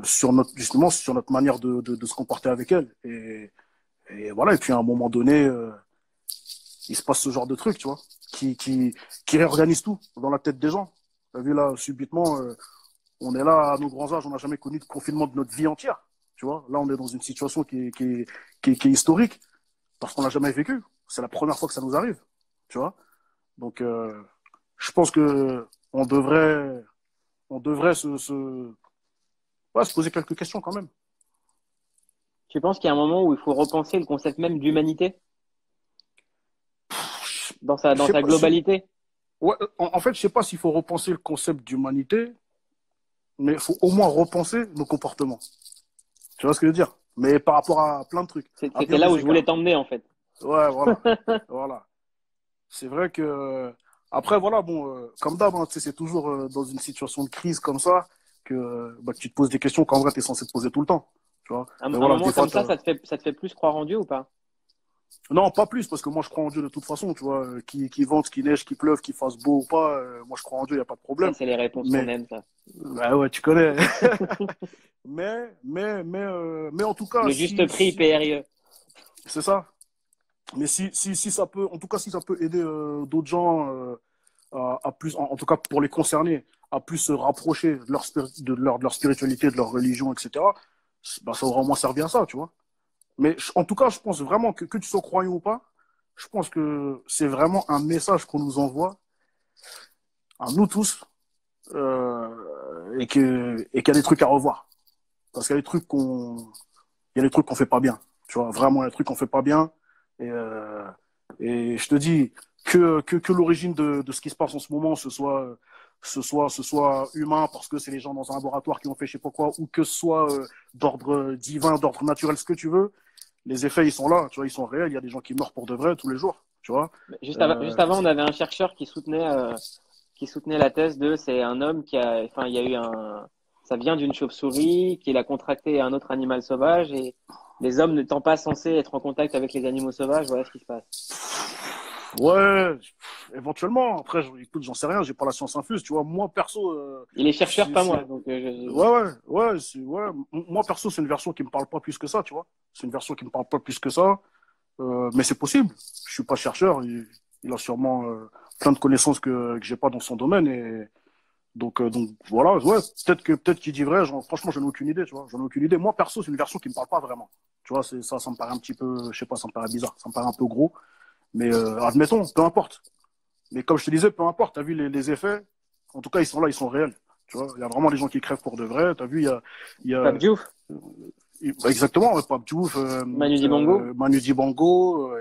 justement sur notre manière de se comporter avec elle. Et voilà, et puis à un moment donné, il se passe ce genre de truc, tu vois, qui réorganise tout dans la tête des gens. T'as vu là, subitement, on est là à nos grands âges, on n'a jamais connu de confinement de notre vie entière. Tu vois, là, on est dans une situation qui est historique. parce qu'on l'a jamais vécu. C'est la première fois que ça nous arrive, tu vois. Donc, je pense que on devrait ouais, se poser quelques questions quand même. Tu penses qu'il y a un moment où il faut repenser le concept même d'humanité dans sa globalité? Ouais, en fait, je sais pas s'il faut repenser le concept d'humanité, mais il faut au moins repenser nos comportements. Tu vois ce que je veux dire? Mais par rapport à plein de trucs. C'était là où je voulais t'emmener, en fait. Ouais, voilà. Voilà. C'est vrai que après, voilà, bon, comme d'hab, hein, tu sais, c'est toujours dans une situation de crise comme ça que bah, tu te poses des questions qu'en vrai, tu es censé te poser tout le temps. Tu vois? Un Mais voilà, moment des fois, comme ça te fait plus croire en Dieu ou pas? non, pas plus, parce que moi, je crois en Dieu de toute façon, tu vois. Qu'il vente, qu'il neige, qu'il pleuve, qu'il fasse beau ou pas, moi, je crois en Dieu, il n'y a pas de problème. Ça, c'est les réponses Mais, qu'on aime, ça. bah ouais, tu connais. Mais en tout cas, Le juste prix, PRIE. c'est ça. Mais si ça peut, en tout cas, si ça peut aider d'autres gens à plus, en tout cas pour les concernés, à plus se rapprocher de leur spiritualité, de leur religion, etc., bah, ça aura au moins servi à ça, tu vois. Mais en tout cas, je pense vraiment que tu sois croyant ou pas, je pense que c'est vraiment un message qu'on nous envoie à nous tous et qu'il y a des trucs à revoir. Parce qu'il y a des trucs qu'on fait pas bien. Tu vois, vraiment, il y a des trucs qu'on fait pas bien. Et je te dis que l'origine de ce qui se passe en ce moment, ce soit humain parce que c'est les gens dans un laboratoire qui ont fait je sais pas quoi, ou que ce soit d'ordre divin, d'ordre naturel, ce que tu veux, les effets, ils sont là, tu vois, ils sont réels. Il y a des gens qui meurent pour de vrai tous les jours, tu vois. Juste avant, on avait un chercheur qui soutenait la thèse c'est un homme il y a eu ça vient d'une chauve-souris, qu'il a contracté un autre animal sauvage et les hommes n'étant pas censés être en contact avec les animaux sauvages, voilà ce qui se passe. Ouais, éventuellement. Après, écoute, j'en sais rien, j'ai pas la science infuse, tu vois. Moi, perso. Il est chercheur, pas moi. Donc, ouais. Moi, perso, c'est une version qui me parle pas plus que ça, tu vois. C'est une version qui me parle pas plus que ça. Mais c'est possible. Je suis pas chercheur. Il a sûrement plein de connaissances que j'ai pas dans son domaine. Et donc voilà, ouais, peut-être qu'il dit vrai. Franchement, j'en ai aucune idée, tu vois. J'en ai aucune idée. Moi, perso, c'est une version qui me parle pas vraiment. Tu vois, ça me paraît un petit peu, je sais pas, ça me paraît bizarre. Ça me paraît un peu gros. Mais admettons, peu importe. Mais comme je te disais, peu importe, tu as vu les effets, en tout cas, ils sont là, ils sont réels. Tu vois, il y a vraiment des gens qui crèvent pour de vrai. Tu as vu, il y a Pape Diouf. Exactement, ouais, Pape Diouf, Manu Dibango. Manu Dibango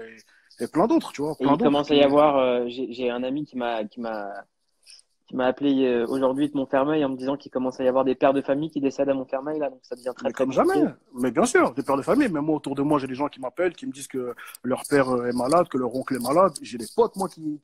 et plein d'autres, tu vois. Et il commence à y avoir, j'ai un ami qui m'a appelé aujourd'hui de Montfermeil en me disant qu'il commence à y avoir des pères de famille qui décèdent à Montfermeil, là, donc ça devient très, mais très comme compliqué. jamais. Mais bien sûr, des pères de famille. Même moi, autour de moi, j'ai des gens qui m'appellent, qui me disent que leur père est malade, que leur oncle est malade. J'ai des potes, moi, qui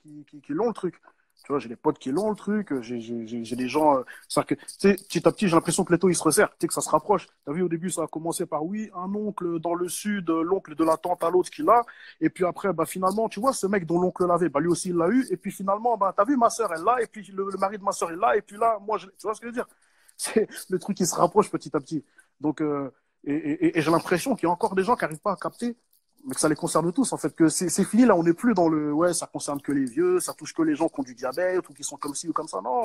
l'ont le truc. Tu vois, j'ai des potes qui l'ont le truc. J'ai des gens. Que, tu sais, petit à petit, j'ai l'impression que les taux, ils se resserrent. Tu sais, que ça se rapproche. Tu as vu, au début, ça a commencé par oui, un oncle dans le sud, l'oncle de la tante à l'autre qui l'a. Et puis après, bah, finalement, tu vois, ce mec dont l'oncle l'avait, bah, lui aussi, il l'a eu. Et puis finalement, bah, tu as vu, ma soeur, elle l'a. Et puis le mari de ma soeur, il l'a. Et puis là, moi, tu vois ce que je veux dire? C'est le truc qui se rapproche petit à petit. Donc, et j'ai l'impression qu'il y a encore des gens qui n'arrivent pas à capter, mais que ça les concerne tous, en fait, que c'est fini, là, on n'est plus dans le, ouais, ça concerne que les vieux, ça touche que les gens qui ont du diabète ou qui sont comme ci ou comme ça. Non.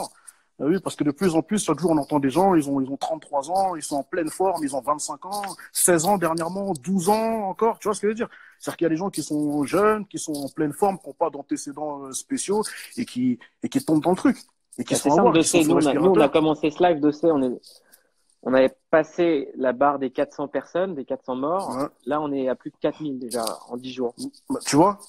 Oui, parce que de plus en plus, chaque jour, on entend des gens, ils ont 33 ans, ils sont en pleine forme, ils ont 25 ans, 16 ans dernièrement, 12 ans encore, tu vois ce que je veux dire? C'est-à-dire qu'il y a des gens qui sont jeunes, qui sont en pleine forme, qui n'ont pas d'antécédents spéciaux et qui tombent dans le truc. Et qui C'est sont simple, qui sont Dossé. sur Nous, on a commencé ce live, Dossé, on avait passé la barre des 400 personnes, des 400 morts. Ouais. Là, on est à plus de 4000 déjà en 10 jours. Bah, tu vois?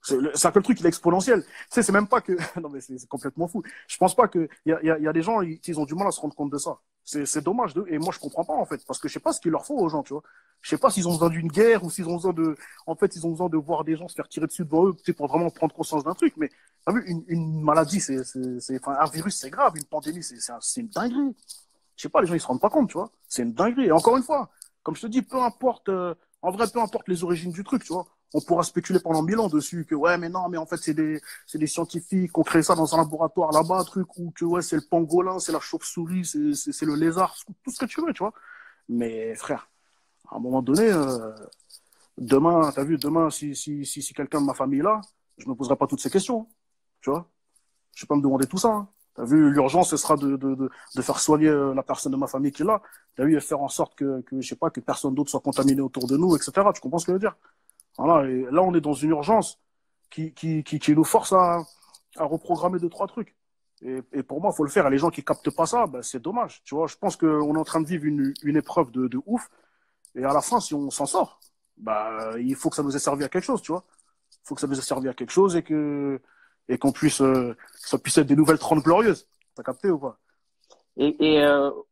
C'est que le truc, il est exponentiel. Tu sais, c'est même pas que. Non, mais c'est complètement fou. Je pense pas que. Il y a des gens, ils ont du mal à se rendre compte de ça. C'est dommage. Et moi, je comprends pas, en fait. Parce que je sais pas ce qu'il leur faut aux gens, tu vois. Je sais pas s'ils ont besoin d'une guerre ou s'ils ont besoin de. En fait, ils ont besoin de voir des gens se faire tirer dessus devant eux, tu sais, pour vraiment prendre conscience d'un truc. Mais, t'as vu, une maladie, enfin, un virus, c'est grave. Une pandémie, c'est une dinguerie. Je sais pas, les gens, ils se rendent pas compte, tu vois. C'est une dinguerie. Et encore une fois, comme je te dis, peu importe. En vrai, peu importe les origines du truc, tu vois. On pourra spéculer pendant 1000 ans dessus que ouais, mais non, mais en fait, c'est des scientifiques qui ont créé ça dans un laboratoire là-bas, truc, ou que ouais, c'est le pangolin, c'est la chauve-souris, c'est le lézard, tout ce que tu veux, tu vois. Mais frère, à un moment donné, demain, t'as vu, demain, si quelqu'un de ma famille est là, je me poserai pas toutes ces questions, tu vois. Je vais pas me demander tout ça. Hein. T'as vu, l'urgence, ce sera de faire soigner la personne de ma famille qui est là. T'as vu, et faire en sorte que je sais pas, que personne d'autre soit contaminé autour de nous, etc. Tu comprends ce que je veux dire? Voilà, et là, on est dans une urgence qui nous force à reprogrammer deux, trois trucs. Et pour moi, il faut le faire. Et les gens qui captent pas ça, ben, c'est dommage. Tu vois, je pense qu'on est en train de vivre une épreuve de ouf. Et à la fin, si on s'en sort, bah, il faut que ça nous ait servi à quelque chose, tu vois. Il faut que ça nous ait servi à quelque chose et qu'on puisse, ça puisse être des nouvelles 30 glorieuses. T'as capté ou pas? Et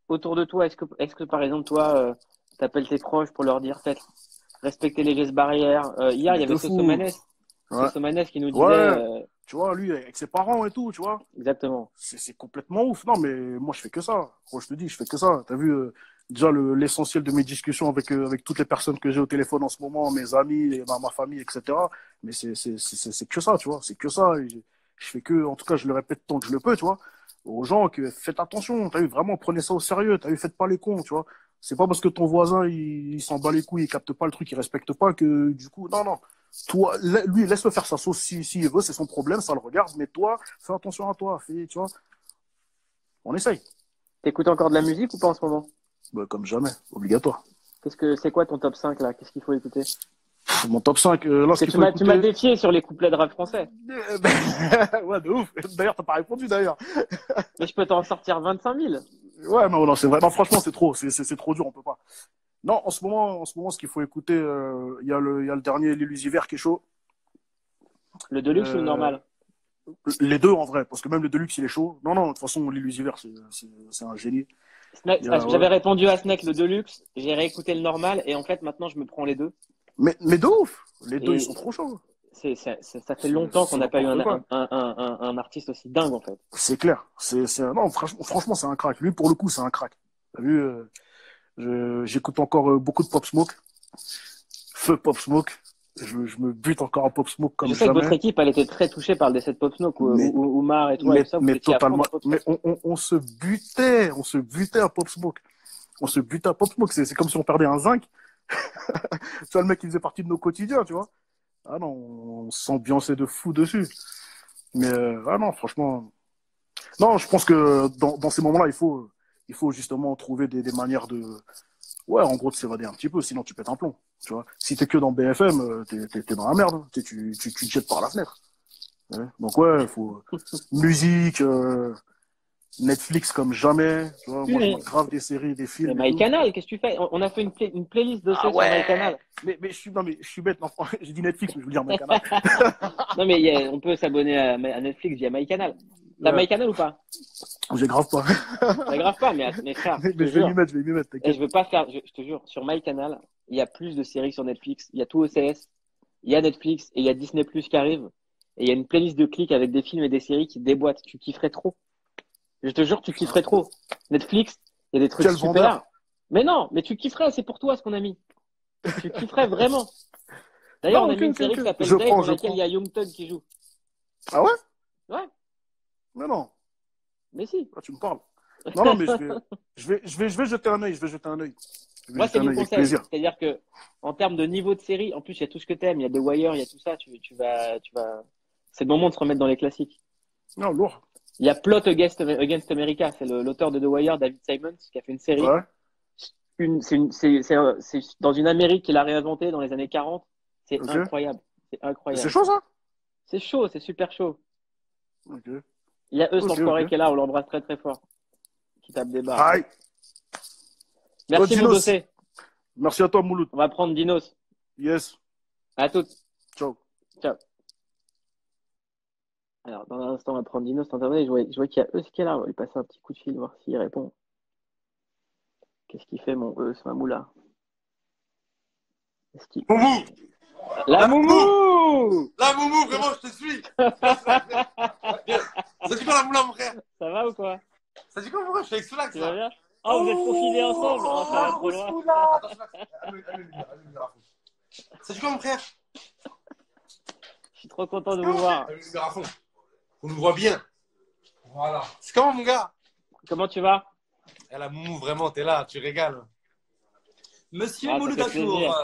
autour de toi, est-ce que par exemple, toi, t'appelles tes proches pour leur dire, faites respecter les gestes barrières. Hier, il y Mais avait de fou. Sosomanes. Ouais. Sosomanes qui nous disait. Ouais. Tu vois, lui, avec ses parents et tout, tu vois. Exactement. C'est complètement ouf. Non, mais moi, je fais que ça. Moi, je te dis, je fais que ça. T'as vu, déjà, l'essentiel de mes discussions avec toutes les personnes que j'ai au téléphone en ce moment, mes amis, et ma famille, etc. Mais c'est que ça, tu vois. C'est que ça. Et je fais que, en tout cas, je le répète tant que je le peux, tu vois. Aux gens que faites attention. T'as vu, vraiment, prenez ça au sérieux. T'as vu, faites pas les cons, tu vois. C'est pas parce que ton voisin, il s'en bat les couilles, il capte pas le truc, il respecte pas que, du coup, non, non. Toi, lui, laisse-le faire sa sauce s'il veut, c'est son problème, ça le regarde, mais toi, fais attention à toi, tu vois. On essaye. T'écoutes encore de la musique ou pas en ce moment? Bah, comme jamais, obligatoire. C'est quoi ton top 5 là? Qu'est-ce qu'il faut écouter? Mon top 5, là, ce qu'il faut écouter... Tu m'as défié sur les couplets de rap français. Ouais, de ouf. D'ailleurs, t'as pas répondu, d'ailleurs. Mais je peux t'en sortir 25 000. Ouais, non, c'est vrai. Non, franchement, c'est trop. C'est trop dur, on peut pas. Non, en ce moment, ce qu'il faut écouter, il y a le dernier l'Illusiver qui est chaud. Le Deluxe ou le normal? Les deux, en vrai, parce que même le Deluxe, il est chaud. Non, non, de toute façon, l'Illusiver, c'est un génie. J'avais répondu à Snake le Deluxe, j'ai réécouté le normal, et en fait, maintenant, je me prends les deux. Mais de ouf. Les deux, ils sont trop chauds. Ça fait longtemps qu'on n'a pas eu un artiste aussi dingue, en fait. C'est clair. Non, franchement, c'est un crack. Lui, pour le coup, c'est un crack. T'as vu, j'écoute encore beaucoup de Pop Smoke. Feu Pop Smoke. Je me bute encore à Pop Smoke comme jamais. Je sais que votre équipe, elle était très touchée par le décès de Pop Smoke, ou Oumar et tout. Mais totalement. Mais on se butait à Pop Smoke. C'est comme si on perdait un zinc. Tu vois, le mec qui faisait partie de nos quotidiens, tu vois. Ah non, on s'ambiançait de fou dessus. Mais ah non, franchement. Non, je pense que dans ces moments-là, il faut justement trouver des manières de. Ouais, en gros, de s'évader un petit peu, sinon tu pètes un plomb. Tu vois. Si t'es que dans BFM, t'es dans la merde. Hein. Tu te jettes par la fenêtre. Ouais. Donc ouais, il faut musique, Netflix comme jamais. Tu vois, moi, je regarde grave des séries, des films. Mais MyCanal, qu'est-ce que tu fais? On a fait une playlist de sur MyCanal. Mais je suis bête. Non, j'ai dit Netflix, mais je veux dire MyCanal. Non, mais on peut s'abonner à Netflix via MyCanal. T'as MyCanal ou pas? J'ai grave pas. T'as grave pas, mais frère. Mais je vais m'y mettre, Et je veux pas faire, je te jure, sur MyCanal, il y a plus de séries sur Netflix. Il y a tout OCS, il y a Netflix et il y a Disney Plus qui arrive. Et il y a une playlist de clics avec des films et des séries qui déboîtent. Tu kifferais trop. Je te jure, tu kifferais trop. Netflix, il y a des trucs super. Vendeur. Mais non, mais tu kifferais, c'est pour toi ce qu'on a mis. Tu kifferais vraiment. D'ailleurs, on a mis une série qui s'appelle Dave dans laquelle il y a Young Thug qui joue. Ah ouais? Ouais. Mais non. Mais si. Ah, tu me parles. Non, mais je vais jeter un œil. Moi, c'est mon conseil. C'est-à-dire que, en termes de niveau de série, en plus, il y a tout ce que t'aimes. Il y a The Wire, il y a tout ça. Tu vas. C'est le moment de se remettre dans les classiques. Non, lourd. Il y a Plot Against America. C'est l'auteur de The Wire, David Simons, qui a fait une série. Ouais. C'est dans une Amérique qu'il a réinventée dans les années 40. C'est incroyable. C'est incroyable. C'est chaud, ça? C'est chaud, c'est super chaud. Ok. Il y a Eus Enfoiré qui est là, on l'embrasse très très fort. Qui tape des barres. Aïe. Merci mon dossier. Merci à toi, Mouloud. On va prendre Dinos. Yes. À toutes. Ciao. Ciao. Alors, dans un instant, on va prendre Dinos. Je vois qu'il y a Eus qui est là. On va lui passer un petit coup de fil, voir s'il répond. Qu'est-ce qu'il fait, mon Eus, ma moula? Moumou! La Moumou! La Moumou, vraiment, je te suis! Ça dit quoi la moula, mon frère? Ça va ou quoi? Ça dit quoi, mon frère? Je suis avec Soulax. Tu vas bien? Oh, vous êtes confinés ensemble? Oh, ça va trop loin. Ça dit quoi, mon frère? Je suis trop content de vous voir. On nous voit bien. Voilà. C'est comment, mon gars? Comment tu vas? La Moumou, vraiment, t'es là, tu régales. Monsieur Mouloud Achour.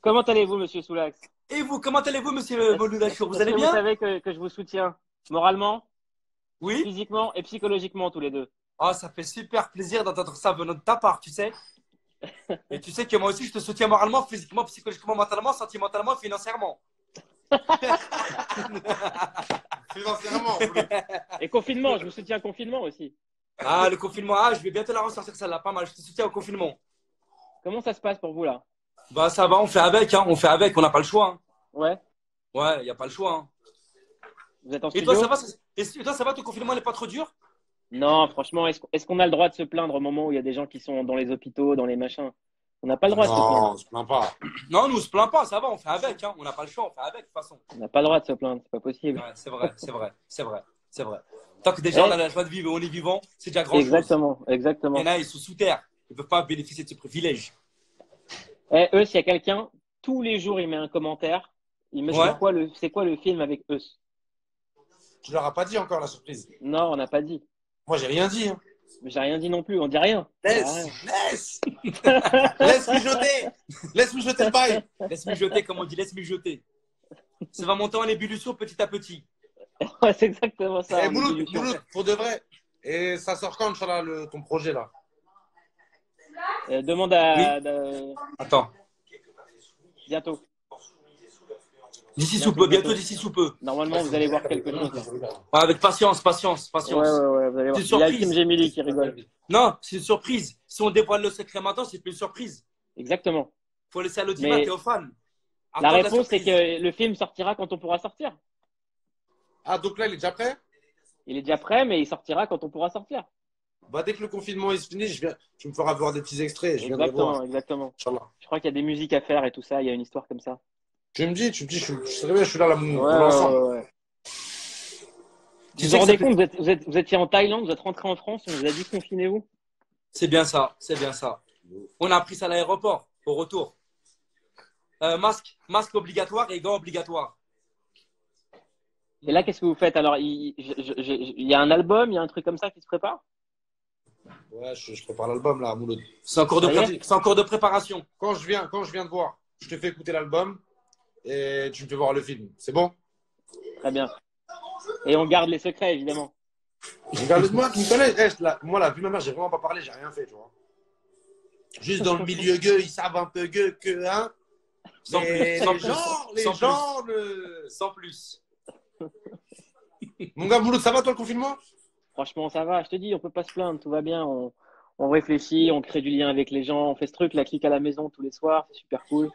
Comment allez-vous, monsieur Soulax? Et vous, comment allez-vous, monsieur Mouloud Achour? Vous allez bien? Vous savez que je vous soutiens moralement, oui, physiquement et psychologiquement, tous les deux. Ah, ça fait super plaisir d'entendre ça venant de ta part, tu sais. Et tu sais que moi aussi, je te soutiens moralement, physiquement, psychologiquement, mentalement, sentimentalement, financièrement. Financièrement. Et confinement, je me soutiens confinement aussi. Ah, le confinement, je vais bientôt la ressortir celle-là, pas mal. Je te soutiens au confinement. Comment ça se passe pour vous là? Bah, ça va, on fait avec, hein. On fait avec, on n'a pas le choix. Hein. Ouais. Ouais, il n'y a pas le choix. Hein. Vous êtes en Et studio? toi, ça va, et toi, ça va, ton confinement n'est pas trop dur? Non, franchement, est-ce qu'on a le droit de se plaindre au moment où il y a des gens qui sont dans les hôpitaux, dans les machins? On n'a pas le droit de se plaindre. Non, on se plaint pas. Non, nous, on se plaint pas, ça va, on fait avec. Hein. On n'a pas le choix, on fait avec, de toute façon. On n'a pas le droit de se plaindre, c'est pas possible. Ouais, c'est vrai, c'est vrai, c'est vrai, c'est vrai. Tant que déjà on a la joie de vivre et on est vivant, c'est déjà grand chose. Exactement, exactement. Il y en a, ils sont sous terre. Ils ne peuvent pas bénéficier de ce privilège. Eux, s'il y a quelqu'un, tous les jours, il met un commentaire. Il met c'est quoi le film avec eux? Tu leur as pas dit encore la surprise. Non, on n'a pas dit. Moi, j'ai rien dit. Hein. Mais j'ai rien dit non plus, on dit rien. Laisse mijoter. Laisse mijoter le bail. Laisse mijoter, comme on dit, laisse mijoter. Ça va monter en ébullition petit à petit. Ouais, c'est exactement ça. Et Mouloud, pour de vrai. Et ça sort quand, Inch'Allah, ton projet là? Demande à. Attends. Bientôt. D'ici sous peu, bientôt d'ici sous peu. Normalement, vous allez voir quelque chose. Ouais, avec patience, patience, patience. Ouais, vous allez voir. C'est une Il y a surprise. Kim Gemili qui rigole. Non, c'est une surprise. Si on dévoile le secret maintenant, c'est plus une surprise. Exactement. Faut laisser à l'audimat et aux fans. La réponse, c'est que le film sortira quand on pourra sortir. Ah, donc là, il est déjà prêt? Il est déjà prêt, mais il sortira quand on pourra sortir. Bah, dès que le confinement est fini, tu me feras voir des petits extraits. Je viendrai voir. Exactement. Inch'Allah. Je crois qu'il y a des musiques à faire et tout ça. Il y a une histoire comme ça. Tu me dis, je suis là, pour l'ensemble. Ouais. Vous vous rendez compte, vous étiez en Thaïlande, vous êtes rentré en France, on vous a dit confinez-vous. C'est bien ça, c'est bien ça. On a appris ça à l'aéroport, au retour. Masque obligatoire et gants obligatoires. Et là, qu'est-ce que vous faites? Alors, il y a un album, il y a un truc comme ça qui se prépare? Ouais, je prépare l'album là, Mouloud. C'est en cours de préparation. Quand je viens te voir, je te fais écouter l'album et tu me fais voir le film. C'est bon? Très bien. Et on garde les secrets, évidemment. Moi, tu me connais. Moi, là, vu ma mère, j'ai vraiment pas parlé, j'ai rien fait, tu vois. Juste dans le milieu gueux, ils savent un peu gueux que, hein. Sans plus. Mon gars, Mouloud, ça va toi le confinement? Franchement, ça va. Je te dis, on peut pas se plaindre, tout va bien. On réfléchit, on crée du lien avec les gens, on fait ce truc, la clique à la maison tous les soirs, c'est super cool.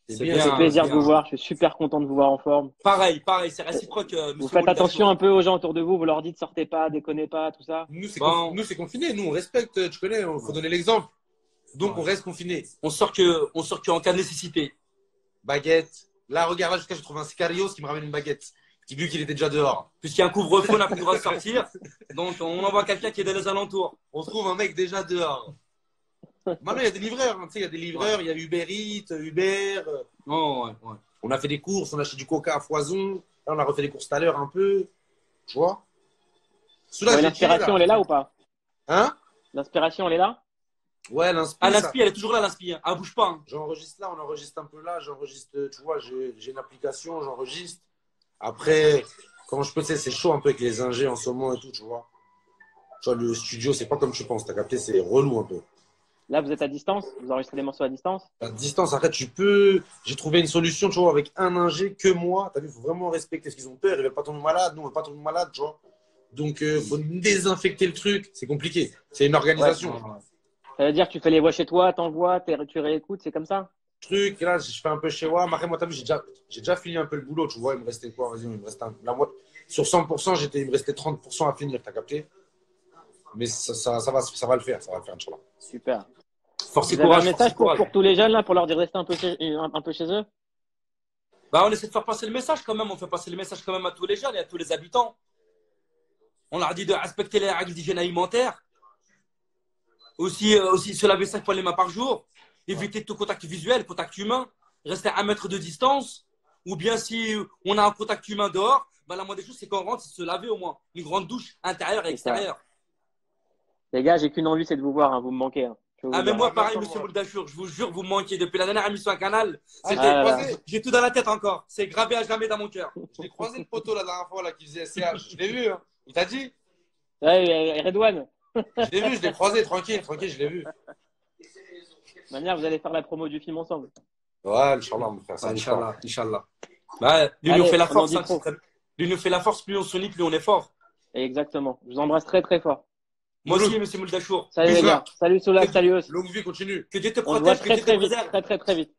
C'est bien. Ça fait plaisir de vous voir. Je suis super content de vous voir en forme. Pareil, c'est réciproque. Vous faites attention un peu aux gens autour de vous. Vous leur dites sortez pas, déconnez pas, tout ça. Nous, c'est confiné. Nous, on respecte. Tu connais, il faut donner l'exemple. Donc, on reste confiné. On sort que en cas de nécessité. Baguette. Là, regarde, là, jusqu'à je trouve un sicarios qui me ramène une baguette. Qui vu qu'il était déjà dehors. Puisqu'il y a un couvre-feu, on n'a plus le droit de sortir. Donc, on envoie quelqu'un qui est dans les alentours. On trouve un mec déjà dehors. Maintenant, il y a des livreurs. Hein, tu sais, il y a des livreurs, il y a Uber Eats, Uber. Ouais. On a fait des courses, on a acheté du coca à foison. Là, on a refait des courses tout à l'heure un peu. Tu vois? L'inspiration, elle est là ou pas? Hein? L'inspiration, elle est là? Ouais, l'inspi. Elle est toujours là, l'inspi. Hein. Elle bouge pas. Hein. J'enregistre là, on enregistre un peu là. J'enregistre, tu vois, j'ai une application, j'enregistre. Après, quand je peux, tu sais, c'est chaud un peu avec les ingés en ce moment et tout, tu vois. Tu vois, le studio, c'est pas comme tu penses. T'as capté, c'est relou un peu. Là, vous êtes à distance? Vous enregistrez des morceaux à distance? À distance, après, tu peux. J'ai trouvé une solution, tu vois, avec un ingé que moi. T'as vu, il faut vraiment respecter ce qu'ils ont peur. Ils veulent pas tomber malade. Nous, on veut pas tomber malade, tu vois. Donc, faut désinfecter le truc. C'est compliqué. C'est une organisation. Ouais. Ça veut dire que tu fais les voix chez toi, t'envoies, tu réécoutes, c'est comme ça? Truc, là, je fais un peu chez moi. Après, moi, t'as vu, j'ai déjà fini un peu le boulot, tu vois. Il me restait quoi? Vas-y, il me restait sur 100%, il me restait 30% à finir, t'as capté? Mais ça va le faire, Inch'Allah. Super. Force et Vous avez courage. un message pour tous les jeunes, là, pour leur dire rester un peu chez eux? Bah, on essaie de faire passer le message quand même. On fait passer le message quand même à tous les jeunes et à tous les habitants. On leur dit de respecter les règles d'hygiène alimentaire. Aussi se laver 5 fois les mains par jour. Éviter tout contact visuel, contact humain. Rester à 1 mètre de distance. Ou bien si on a un contact humain dehors, bah, la moindre des choses, c'est qu'on rentre, c'est se laver au moins. Une grande douche intérieure et extérieure. Les gars, j'ai qu'une envie, c'est de vous voir. Hein. Vous me manquez. Hein. Mais moi, pareil, monsieur Mouldachour, je vous jure, vous me manquez. Depuis la dernière émission à Canal, j'ai tout dans la tête encore. C'est gravé à jamais dans mon cœur. Je l'ai croisé le poteau la dernière fois là, qui faisait SCH. Je l'ai vu. Hein. Il t'a dit? Ouais, Redouane. Je l'ai vu, je l'ai croisé, tranquille, je l'ai vu. De manière, vous allez faire la promo du film ensemble. Ouais, Inch'Allah, mon frère. Ça Inch'Allah, Inch'Allah. Bah, l'union Allez, fait la on en force. dit Hein, trop. l'union fait la force, plus on s'unit, plus on est fort. Exactement. Je vous embrasse très très fort. Moi aussi, monsieur Mouldachour. Salut les Bisous. gars. Salut Soulac, salut Os. Longue vie continue. Que Dieu te On se voit protège, que très Dieu te très vite. préserve. Très très très vite.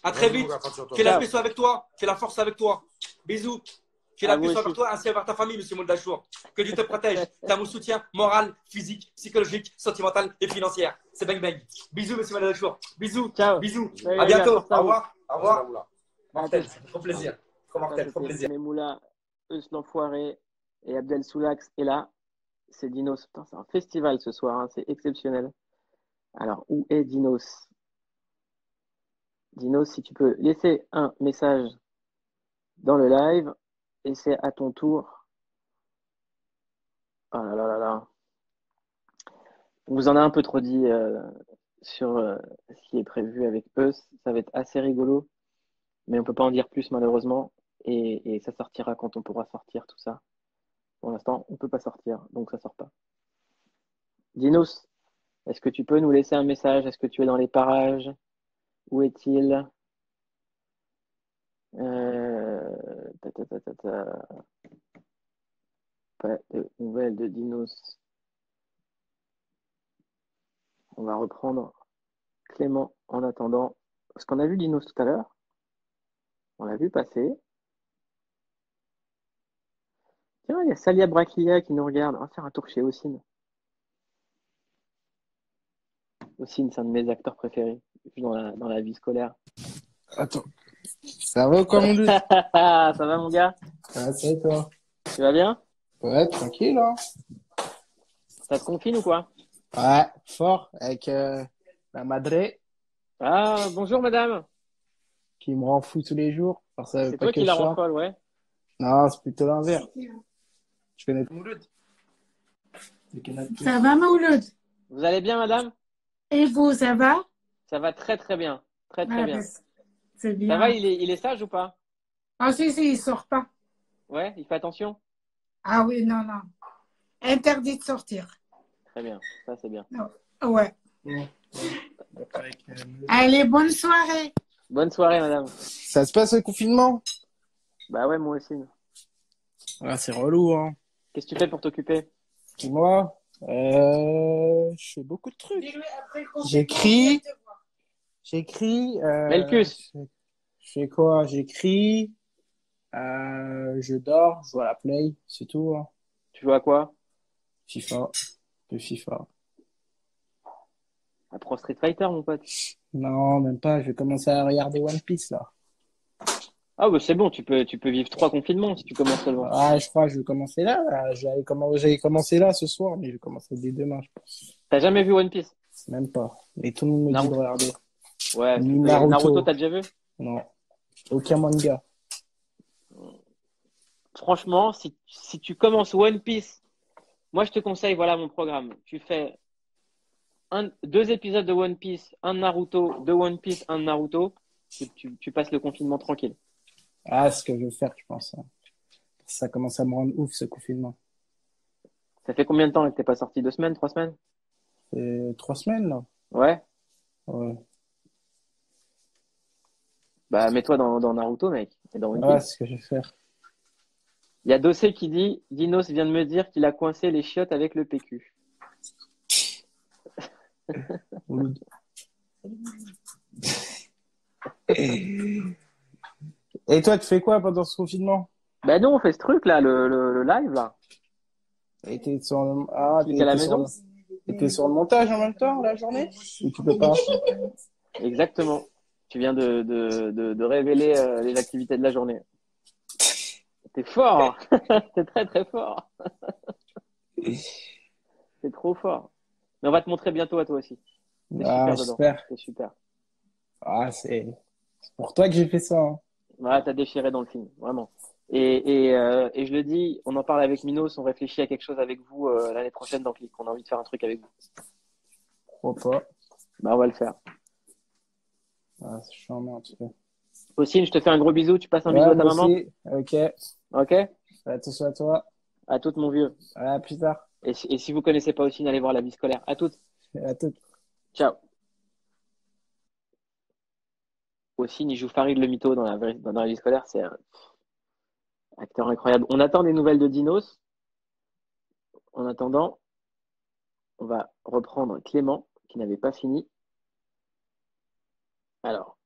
À très Vas-y, vite. mon gars, prends sur toi. Que la Ciao. paix soit avec toi. Que la force soit avec toi. Bisous. Que À la vous paix soit aussi. avec toi, ainsi avec ta famille, monsieur Mouldachour. Que Dieu te protège. T'as mon soutien moral, physique, psychologique, sentimental et financier. C'est bang bang. Bisous, monsieur Mouldachour. Bisous. Ciao. Bisous. Salut, À les gars, bientôt. force à Au vous. revoir. Au revoir. Moula. Mortel. Trop plaisir. Trop mortel. Trop plaisir. Mes moulins, Eus l'enfoiré et Abdel Soulax est là. C'est Dinos. Putain, c'est un festival ce soir, hein. C'est exceptionnel. Alors, où est Dinos? Dinos, si tu peux laisser un message dans le live, et c'est à ton tour. Oh là là là là. On vous en a un peu trop dit sur ce qui est prévu avec eux. Ça va être assez rigolo, mais on peut pas en dire plus malheureusement. Et ça sortira quand on pourra sortir tout ça. Pour l'instant, on peut pas sortir, donc ça sort pas. Dinos, est-ce que tu peux nous laisser un message? Est-ce que tu es dans les parages? Où est-il? Ta, ta, ta, ta, ta. Pas de nouvelles de Dinos. On va reprendre Clément en attendant. Parce qu'on a vu Dinos tout à l'heure. On l'a vu passer. Tiens, il y a Salia Braclia qui nous regarde. On va faire un tour chez Ossine. Ossine, c'est un de mes acteurs préférés dans la vie scolaire. Attends. Ça va ou quoi, mon Luc? Ça va, mon gars? Ah, c'est toi. Tu vas bien? Ouais, tranquille, hein. Ça te confine ou quoi? Ouais, fort, avec la madre Ah, bonjour, madame. qui me rend fou tous les jours. Alors, ça veut C'est pas toi que qui je la chante. rends folle, ouais. Non, c'est plutôt l'inverse. Je connais Mouloud. Ça va, Mauloud? Vous allez bien, madame? Et vous, ça va? Ça va très, très bien. Très, très Ah, bien. ben, c'est Ça bien. va, il est sage ou pas? Ah, si, il sort pas. Ouais, il fait attention? Ah oui, non. Interdit de sortir. Très bien, ça c'est bien. Ouais. Ouais. Allez, bonne soirée. Bonne soirée, madame. Ça se passe le confinement? Bah ouais, moi aussi. Ah, c'est relou, hein. Qu'est-ce que tu fais pour t'occuper? Moi, je fais beaucoup de trucs. J'écris. Melkus. Je fais quoi? J'écris. Je dors, je joue à la play, c'est tout, hein. Tu joues à quoi? FIFA. De FIFA. À Pro Street Fighter, mon pote. Non, même pas. Je vais commencer à regarder One Piece, là. Ah bah c'est bon, tu peux vivre 3 confinements si tu commences seulement. Ah, je crois que je vais commencer là. J'avais commencé là ce soir, mais je vais commencer dès demain, je pense. T'as jamais vu One Piece? Même pas. Mais tout le monde me dit de Naruto. regarder. Ouais. Ni Naruto. Naruto, t'as déjà vu? Non. Aucun manga. Franchement, si tu commences One Piece, moi je te conseille, voilà mon programme. Tu fais 2 épisodes de One Piece, un Naruto, 2 One Piece, un Naruto. Tu passes le confinement tranquille. Ah, c'est ce que je vais faire, je pense, hein. Ça commence à me rendre ouf, ce confinement. Ça fait combien de temps que t'es pas sorti? 2 semaines, 3 semaines? C'est 3 semaines, là. Ouais. Ouais. Bah mets-toi dans Naruto, mec. Et dans One Ouais, Piece. c'est ce que je vais faire. Il y a Dossé qui dit, Dinos vient de me dire qu'il a coincé les chiottes avec le PQ. Mouloud. Et toi, tu fais quoi pendant ce confinement? Bah nous on fait ce truc là, le live là. Et t'es sur... Ah, T'es à la sur maison? t'es sur le montage en même temps, la journée? Ou tu peux pas? Exactement. Tu viens de révéler les activités de la journée. T'es fort. T'es très très fort. T'es trop fort. Mais on va te montrer bientôt à toi aussi. T'es Ah, super dedans. j'espère. T'es super. Ah, c'est pour toi que j'ai fait ça, hein. Ouais, t'as déchiré dans le film, vraiment. Et je le dis, on en parle avec Minos, on réfléchit à quelque chose avec vous l'année prochaine dans Click. On a envie de faire un truc avec vous. Pourquoi pas? Bah on va le faire. Ah, c'est chiant, en tout cas. Ossine, je te fais un gros bisou. Tu passes un bisou à ta moi maman? aussi. Ok. Ok? Attention à toi. À toutes, mon vieux. À plus tard. Et si vous connaissez pas Ossine, allez voir la vie scolaire. À toutes. À tout. Ciao. Aussi, il joue Farid le Mytho dans la vie scolaire. C'est un acteur incroyable. On attend des nouvelles de Dinos. En attendant, on va reprendre Clément, qui n'avait pas fini. Alors,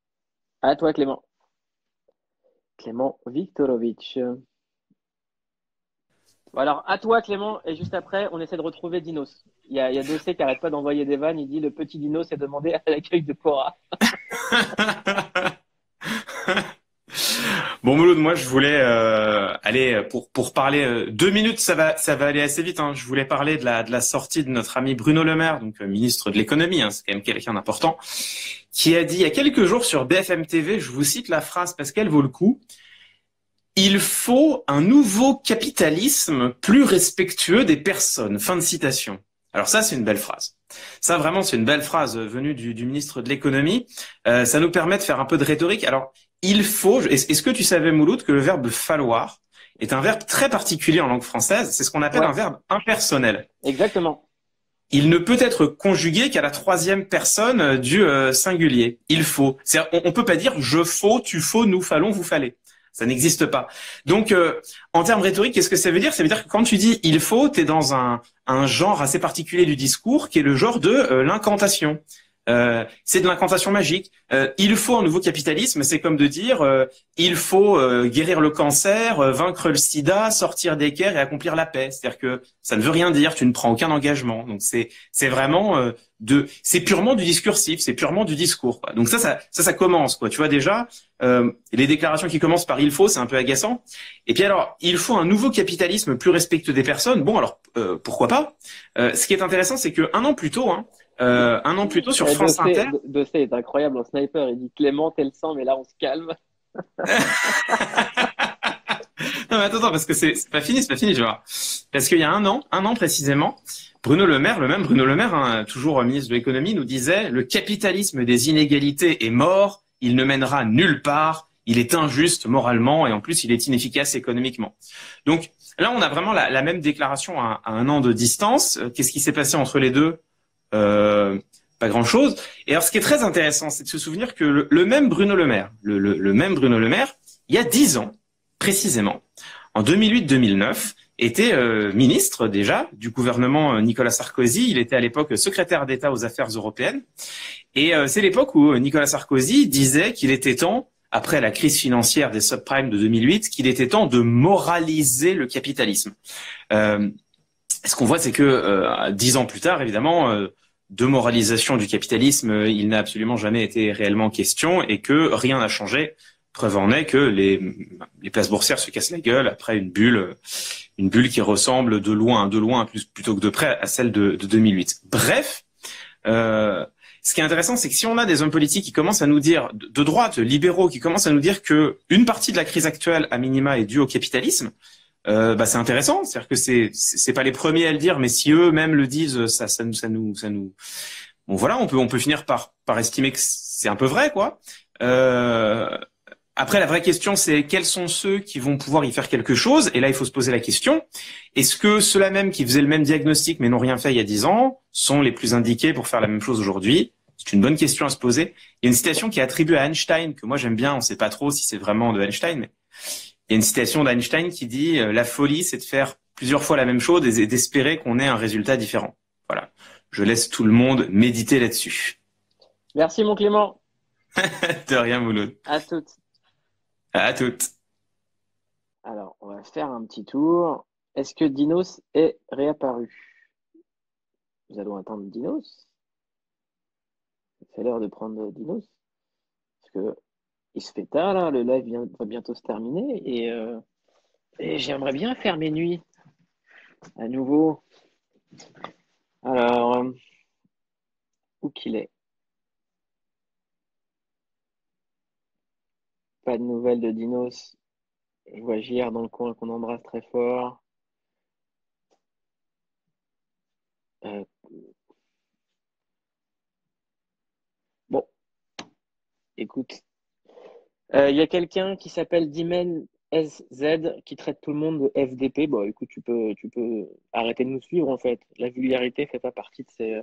à toi, Clément. Clément Viktorovitch. Bon, alors, à toi, Clément, et juste après, on essaie de retrouver Dinos. Il y a Dossé qui n'arrête pas d'envoyer des vannes. Il dit le petit Dinos est demandé à l'accueil de Cora. Bon, Mouloud, moi, je voulais aller pour parler 2 minutes, ça va aller assez vite. Hein. Je voulais parler de la sortie de notre ami Bruno Le Maire, donc ministre de l'économie. Hein, c'est quand même quelqu'un d'important, qui a dit il y a quelques jours sur BFM TV, je vous cite la phrase parce qu'elle vaut le coup. Il faut un nouveau capitalisme plus respectueux des personnes. Fin de citation. Alors ça, c'est une belle phrase. Ça, vraiment, c'est une belle phrase venue du ministre de l'économie. Ça nous permet de faire un peu de rhétorique. Alors, il faut... Est-ce que tu savais, Mouloud, que le verbe falloir est un verbe très particulier en langue française? C'est ce qu'on appelle un verbe impersonnel. Exactement. Il ne peut être conjugué qu'à la troisième personne du singulier. Il faut. On peut pas dire je faut, tu faut, nous fallons, vous fallait. Ça n'existe pas. Donc, en termes rhétoriques, qu'est-ce que ça veut dire? Ça veut dire que quand tu dis il faut, tu es dans un genre assez particulier du discours qui est le genre de l'incantation. C'est de l'incantation magique. Il faut un nouveau capitalisme, c'est comme de dire il faut guérir le cancer, vaincre le sida, sortir des guerres et accomplir la paix. C'est-à-dire que ça ne veut rien dire, tu ne prends aucun engagement. Donc c'est vraiment c'est purement du discursif, c'est purement du discours, quoi. Donc ça commence, quoi. Tu vois déjà les déclarations qui commencent par il faut, c'est un peu agaçant. Et puis alors il faut un nouveau capitalisme plus respectueux des personnes. Bon alors pourquoi pas. Ce qui est intéressant, c'est que un an plus tôt sur France Inter. Dossé est incroyable en sniper. Il dit Clément, t'es le sang, mais là on se calme. Non mais attends, parce que c'est pas fini, je vois. Parce qu'il y a un an précisément, Bruno Le Maire, le même Bruno Le Maire, hein, toujours ministre de l'économie, nous disait le capitalisme des inégalités est mort, il ne mènera nulle part, il est injuste moralement et en plus il est inefficace économiquement. Donc là on a vraiment la même déclaration à un an de distance. Qu'est-ce qui s'est passé entre les deux? Pas grand-chose. Et alors, ce qui est très intéressant, c'est de se souvenir que le même Bruno Le Maire, le même Bruno Le Maire, il y a 10 ans, précisément, en 2008-2009, était ministre déjà du gouvernement Nicolas Sarkozy. Il était à l'époque secrétaire d'État aux affaires européennes. Et c'est l'époque où Nicolas Sarkozy disait qu'il était temps, après la crise financière des subprimes de 2008, qu'il était temps de moraliser le capitalisme. Ce qu'on voit, c'est que 10 ans plus tard, évidemment, de moralisation du capitalisme, il n'a absolument jamais été réellement question et que rien n'a changé. Preuve en est que les places boursières se cassent la gueule après une bulle qui ressemble de loin plutôt que de près à celle de 2008. Bref, ce qui est intéressant, c'est que si on a des hommes politiques qui commencent à nous dire, de droite, libéraux, qui commencent à nous dire que une partie de la crise actuelle, à minima, est due au capitalisme, c'est intéressant, c'est-à-dire que c'est pas les premiers à le dire, mais si eux-mêmes le disent, ça nous, bon voilà, on peut finir par estimer que c'est un peu vrai, quoi. Après, la vraie question, c'est quels sont ceux qui vont pouvoir y faire quelque chose? Et là, il faut se poser la question, est-ce que ceux-là même qui faisaient le même diagnostic mais n'ont rien fait il y a 10 ans sont les plus indiqués pour faire la même chose aujourd'hui? C'est une bonne question à se poser. Il y a une citation qui est attribuée à Einstein, que moi j'aime bien, on sait pas trop si c'est vraiment de Einstein, mais il y a une citation d'Einstein qui dit la folie, c'est de faire plusieurs fois la même chose et d'espérer qu'on ait un résultat différent. Voilà. Je laisse tout le monde méditer là-dessus. Merci, mon Clément. De rien, Mouloud. À toutes. À toutes. Alors, on va faire un petit tour. Est-ce que Dinos est réapparu? Nous allons attendre Dinos. C'est l'heure de prendre Dinos. Parce que il se fait tard, là. Le live va bientôt se terminer. Et j'aimerais bien faire mes nuits à nouveau. Alors, où qu'il est? Pas de nouvelles de Dinos. Je vois JR dans le coin qu'on embrasse très fort. Bon, écoute. Il y a quelqu'un qui s'appelle Dimen SZ qui traite tout le monde de FDP. Bon, écoute, tu peux arrêter de nous suivre, en fait. La vulgarité fait pas partie de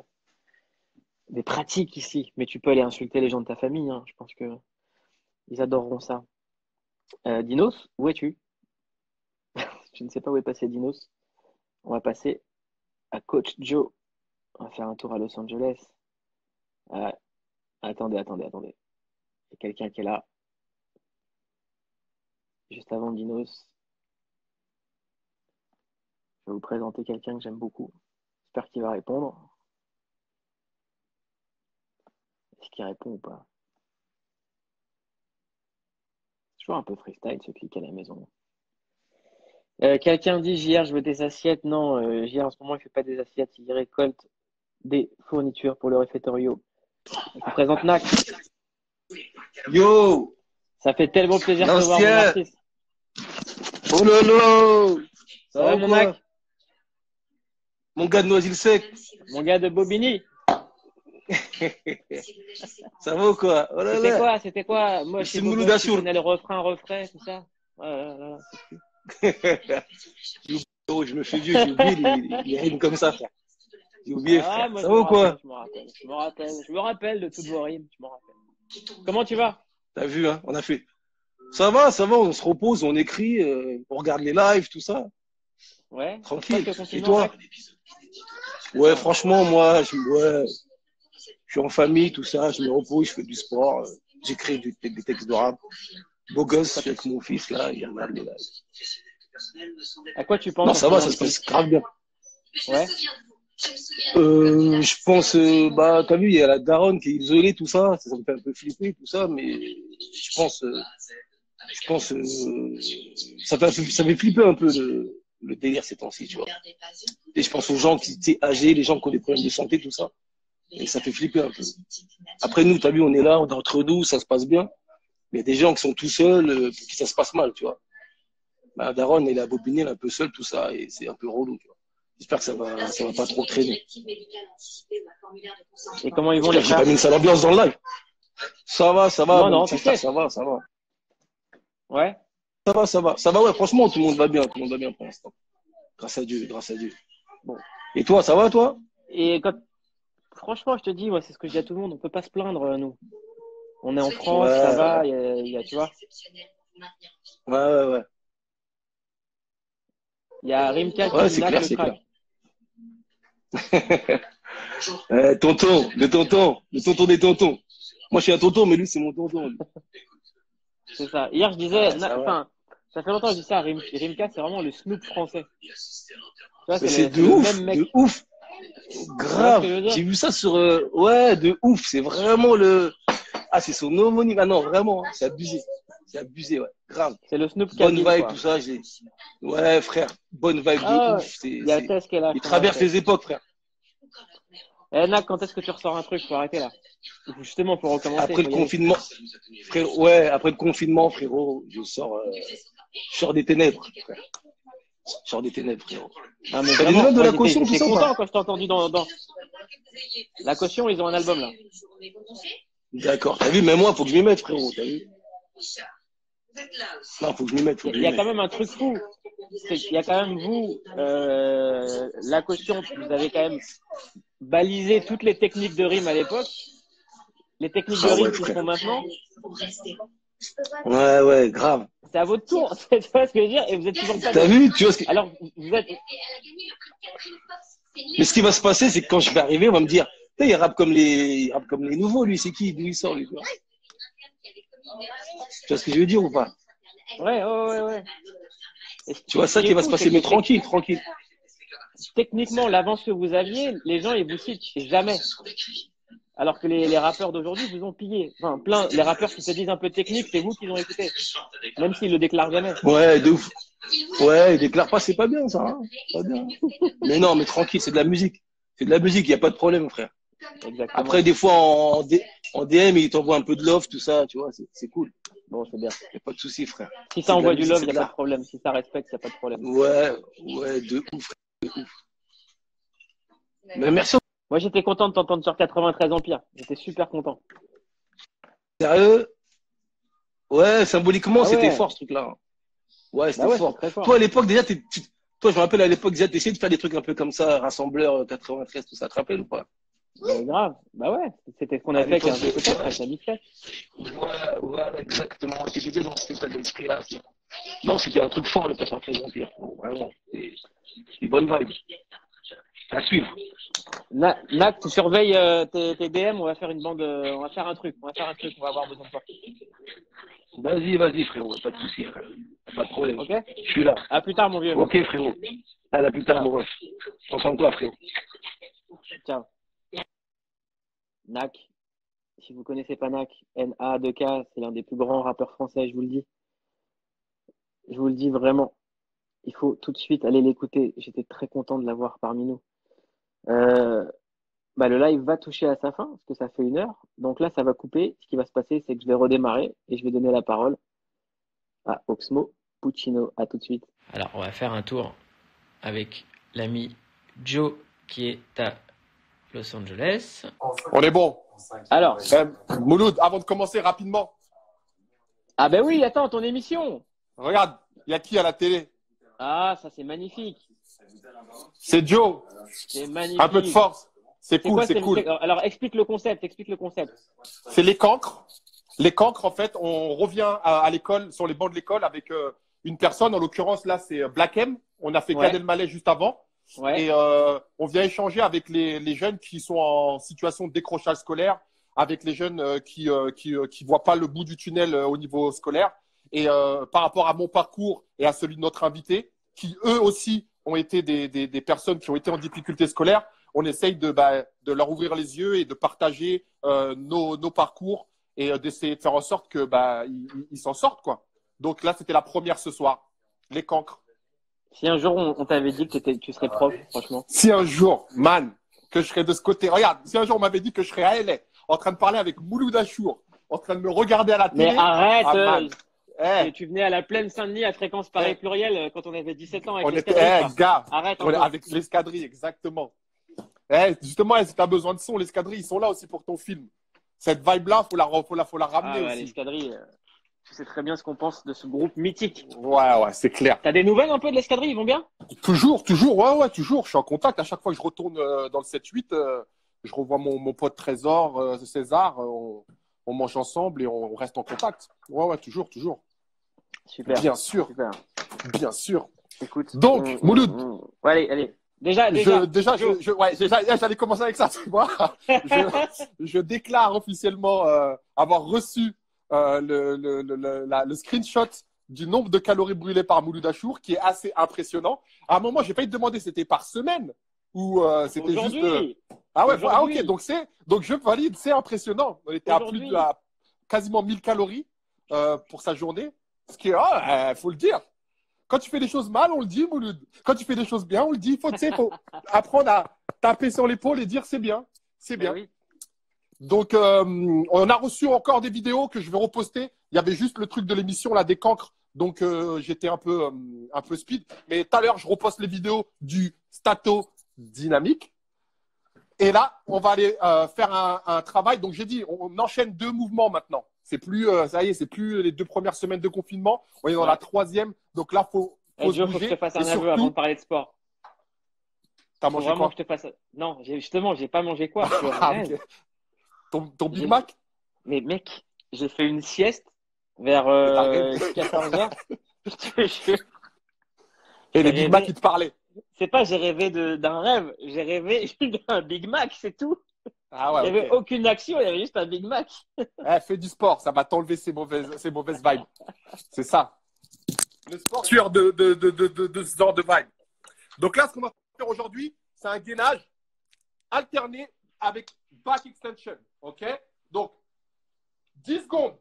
des pratiques ici. Mais tu peux aller insulter les gens de ta famille, hein. Je pense que Ils adoreront ça. Dinos, où es-tu? Je ne sais pas où est passé Dinos. On va passer à Coach Joe. On va faire un tour à Los Angeles. Attendez. Il y a quelqu'un qui est là. Juste avant Dinos. Je vais vous présenter quelqu'un que j'aime beaucoup. J'espère qu'il va répondre. Est-ce qu'il répond ou pas? C'est toujours un peu freestyle ce clic à la maison. Quelqu'un dit JR, je veux des assiettes. Non, JR en ce moment il fait pas des assiettes, il récolte des fournitures pour le réfectorio. Je vous présente Nac. Yo, Ça fait tellement plaisir de te voir, mon l'ancien. artiste. Oh lolo. Ça va, mon quoi? Nac? Mon gars de Noisy-le-Sec. Mon gars de Bobigny. Ça va ou quoi? Oh là là. C'était quoi? Moi, C'est chez Mouloud Bobo, tu Assour. connais le refrain, tout ça. C'est plus. Oh, je me fais vieux, j'ai oublié les rimes comme ça, frère. J'ai oublié, frère. Moi, Ça va ou quoi? Je me rappelle de toutes vos rimes, je me rappelle. Comment tu vas? T'as vu, hein? On a fait. Ça va, on se repose, on écrit, on regarde les lives, tout ça. Ouais. Tranquille. Toi, Et toi? Ouais, franchement, moi, je suis en famille, tout ça, je me repose, je fais du sport, j'écris des textes de rap. Beau gosse, je suis avec mon fils, là, il regarde les lives. À quoi tu penses? Non, ça va, ça se passe grave bien. Ouais. Je pense, t'as vu, il y a la daronne qui est isolée, tout ça, ça me fait un peu flipper, tout ça, mais je pense, ça fait flipper un peu le délire ces temps-ci, tu vois. Et je pense aux gens qui étaient âgés, les gens qui ont des problèmes de santé, tout ça, et ça fait flipper un peu. Après, nous, t'as vu, on est là, on est entre nous, ça se passe bien, mais il y a des gens qui sont tout seuls, pour qui ça se passe mal, tu vois. La daronne, elle est à bobiner, elle est un peu seule, tout ça, et c'est un peu relou, tu vois. J'espère que ça va pas trop traîner. Et comment ils vont les J'ai faire? pas mis une sale ambiance dans le live. Ça va. Non, t'inquiète. Ça va. Ouais. Ça va, ouais, franchement, tout le monde va bien pour l'instant. Grâce à Dieu. Bon. Et toi, ça va, toi? Et franchement, je te dis, c'est ce que je dis à tout le monde, on peut pas se plaindre, nous. On est en France, Ouais. ça va, tu vois. Ouais. Il y a Rimka qui Ouais, dit c'est Nac clair, le c'est crack. clair. Le tonton des tontons. Moi, je suis un tonton, mais lui, c'est mon tonton. Lui. C'est ça. Hier, je disais, ça fait longtemps que je dis ça, Rimka, c'est vraiment le Snoop français. Tu vois, mais c'est de le ouf, même mec. de ouf. Grave. J'ai vu ça sur, ouais, de ouf. C'est vraiment c'est son homonyme. Ah non, vraiment, hein, c'est abusé, ouais. Grave. C'est le Snoop Bonne Kabyle, vibe, quoi. tout ça. Ouais, frère. Bonne vibe de ouf. Il y a Tess qui est là. Il traverse les époques, frère. Nac, quand est-ce que tu ressors un truc? Faut arrêter là. Justement, pour recommencer. Après le confinement, après le confinement, frérot, je sors des ténèbres, frère. Je sors des ténèbres, frérot. Ah, mais t'as des nouvelles de la caution, tout ça? J'étais content quand je t'ai entendu dans la caution, ils ont un album là. D'accord. T'as vu, mais moi, faut que je m'y mette, frérot. T'as vu? Non, faut que je m'y mette. Il y a quand même un truc fou. C'est qu'il y a quand même vous, la caution, vous avez quand même balisé toutes les techniques de rime à l'époque. Les techniques de rime qui se font maintenant. Ouais, grave. C'est à votre tour. Tu vois ce que je veux dire? Et vous êtes toujours pas. T'as vu? Tu vois ce que... Alors, vous êtes. Mais ce qui va se passer, c'est que quand je vais arriver, on va me dire, il rappe comme les nouveaux, lui, c'est qui? D'où il sort, lui? Tu vois ce que je veux dire ou pas? Ouais. Tu vois ça qui va se passer, mais tranquille. Techniquement, l'avance que vous aviez, les gens, ils vous citent jamais. Alors que les rappeurs d'aujourd'hui vous ont pillé. Enfin, les rappeurs qui se disent un peu techniques, c'est vous qui l'ont écouté. Même s'ils le déclarent jamais. Ouais, de ouf. Ouais, ils déclarent pas, c'est pas bien, ça. Hein, pas bien. Mais non, mais tranquille, c'est de la musique. Il n'y a pas de problème, frère. Exactement. Après, des fois, en DM, ils t'envoient un peu de love, tout ça, tu vois, c'est cool. Bon, c'est bien. Il n'y a pas de souci, frère. Si ça envoie du love, il n'y a pas de problème. Si ça respecte, il n'y a pas de problème. Ouais, de ouf, frère, de ouf. Mais merci. Moi, j'étais content de t'entendre sur 93 Empire. J'étais super content. Sérieux? Ouais, symboliquement, c'était fort, ce truc-là. Ouais, c'était fort. Toi, à l'époque, déjà, toi, je me rappelle, à l'époque, déjà, t'essayais de faire des trucs un peu comme ça, rassembleur 93, tout ça, tu te rappelles ou pas? Grave. Bah ouais, c'était ce qu'on À a fait avec l'époque, un peut-être avec la mixtape. voilà, exactement. J'étais dans cet état d'esprit-là. Non, c'était un truc fort, le passage très empire. Vraiment. C'est bonne vibe. À suivre. Nac, tu surveilles tes DM, on va faire une bande, on va faire un truc, on va avoir besoin de toi. Vas-y, frérot, pas de soucis, frère. Pas de problème. Ok? Je suis là. À plus tard, mon vieux. Ok, frérot. À la plus tard, mon ref. Prends soin de toi, frérot. Ciao. Nac, si vous connaissez pas Nac, N-A-2-K, c'est l'un des plus grands rappeurs français, je vous le dis. Je vous le dis vraiment. Il faut tout de suite aller l'écouter. J'étais très content de l'avoir parmi nous. Le live va toucher à sa fin, parce que ça fait 1 heure. Donc là, ça va couper. Ce qui va se passer, c'est que je vais redémarrer et je vais donner la parole à Oxmo Puccino. À tout de suite. Alors, on va faire un tour avec l'ami Joe qui est à Los Angeles. On est bon. Alors, Mouloud, avant de commencer rapidement, ah ben oui, attends, ton émission. regarde, il y a qui à la télé? Ah, ça c'est magnifique. C'est Joe. C'est magnifique. Un peu de force. C'est cool, quoi, c'est cool. Alors, explique le concept. C'est les cancres. Les cancres, en fait, on revient à l'école, sur les bancs de l'école avec une personne. En l'occurrence, là, c'est Black M. On a fait Ouais. Gad Elmaleh juste avant. Ouais. Et on vient échanger avec les jeunes qui sont en situation de décrochage scolaire, avec les jeunes qui voient pas le bout du tunnel au niveau scolaire. Et par rapport à mon parcours et à celui de notre invité, qui eux aussi ont été des personnes qui ont été en difficulté scolaire, on essaye de leur ouvrir les yeux et de partager nos parcours et d'essayer de faire en sorte que ils s'en sortent, quoi. Donc là, c'était la première ce soir, les cancres. Si un jour on t'avait dit que tu serais prof, franchement. Si un jour, man, que je serais de ce côté, regarde, si un jour on m'avait dit que je serais à LA, en train de parler avec Mouloud Achour, en train de me regarder à la télé. Mais arrête, man. tu venais à la plaine Saint-Denis à fréquence pareil pluriel quand on avait 17 ans avec On était, l'escadrille. gars, Arrête. avec l'escadrille, exactement. Justement, si t'as besoin de son, l'escadrille, ils sont là aussi pour ton film. Cette vibe-là, faut la ramener ouais, aussi. l'escadrille, tu sais très bien ce qu'on pense de ce groupe mythique. Ouais, c'est clair. T'as des nouvelles un peu de l'escadrille, ils vont bien? Toujours, ouais, toujours. Je suis en contact. À chaque fois que je retourne dans le 7-8, je revois mon pote Trésor, César. On mange ensemble et on reste en contact. Ouais, toujours. Super. Bien sûr. Super. Bien sûr. Écoute. Donc, Mouloud. Ouais, allez. Déjà, j'allais commencer avec ça, tu vois. Je déclare officiellement avoir reçu le screenshot du nombre de calories brûlées par Mouloud Achour, qui est assez impressionnant. À un moment, j'ai failli te demander, c'était par semaine ou c'était juste. Ah ouais, ok. Donc je valide, c'est impressionnant. On était à quasiment 1000 calories pour sa journée, ce qui est, faut le dire. Quand tu fais des choses mal, on le dit, Mouloud. Quand tu fais des choses bien, on le dit. Faut apprendre à taper sur l'épaule et dire c'est bien. C'est bien. Oui. Donc, on a reçu encore des vidéos que je vais reposter. Il y avait juste le truc de l'émission, là, des cancres. Donc, j'étais un peu speed. Mais tout à l'heure, je reposte les vidéos du Stato Dynamique. Et là, on va aller faire un travail. Donc, j'ai dit, on enchaîne 2 mouvements maintenant. C'est plus, ça y est, c'est plus les 2 premières semaines de confinement. On est dans la 3e. Donc là, faut se bouger. Faut que je te fasse un aveu avant de parler de sport. T'as mangé quoi? Que je te fasse... Non, justement, j'ai pas mangé quoi. Ton Big Mac? Mais mec, j'ai fait une sieste vers 14h. Et les Big Mac, ils te parlaient? C'est pas j'ai rêvé d'un rêve, j'ai rêvé d'un Big Mac, c'est tout. Ah ouais, il n'y avait aucune action, il y avait juste un Big Mac. Fais du sport, ça va t'enlever ces mauvaises vibes. C'est ça. Le sport sûr de ce genre de vibe. Donc là, ce qu'on va faire aujourd'hui, c'est un gainage alterné avec back extension. OK? Donc, 10 secondes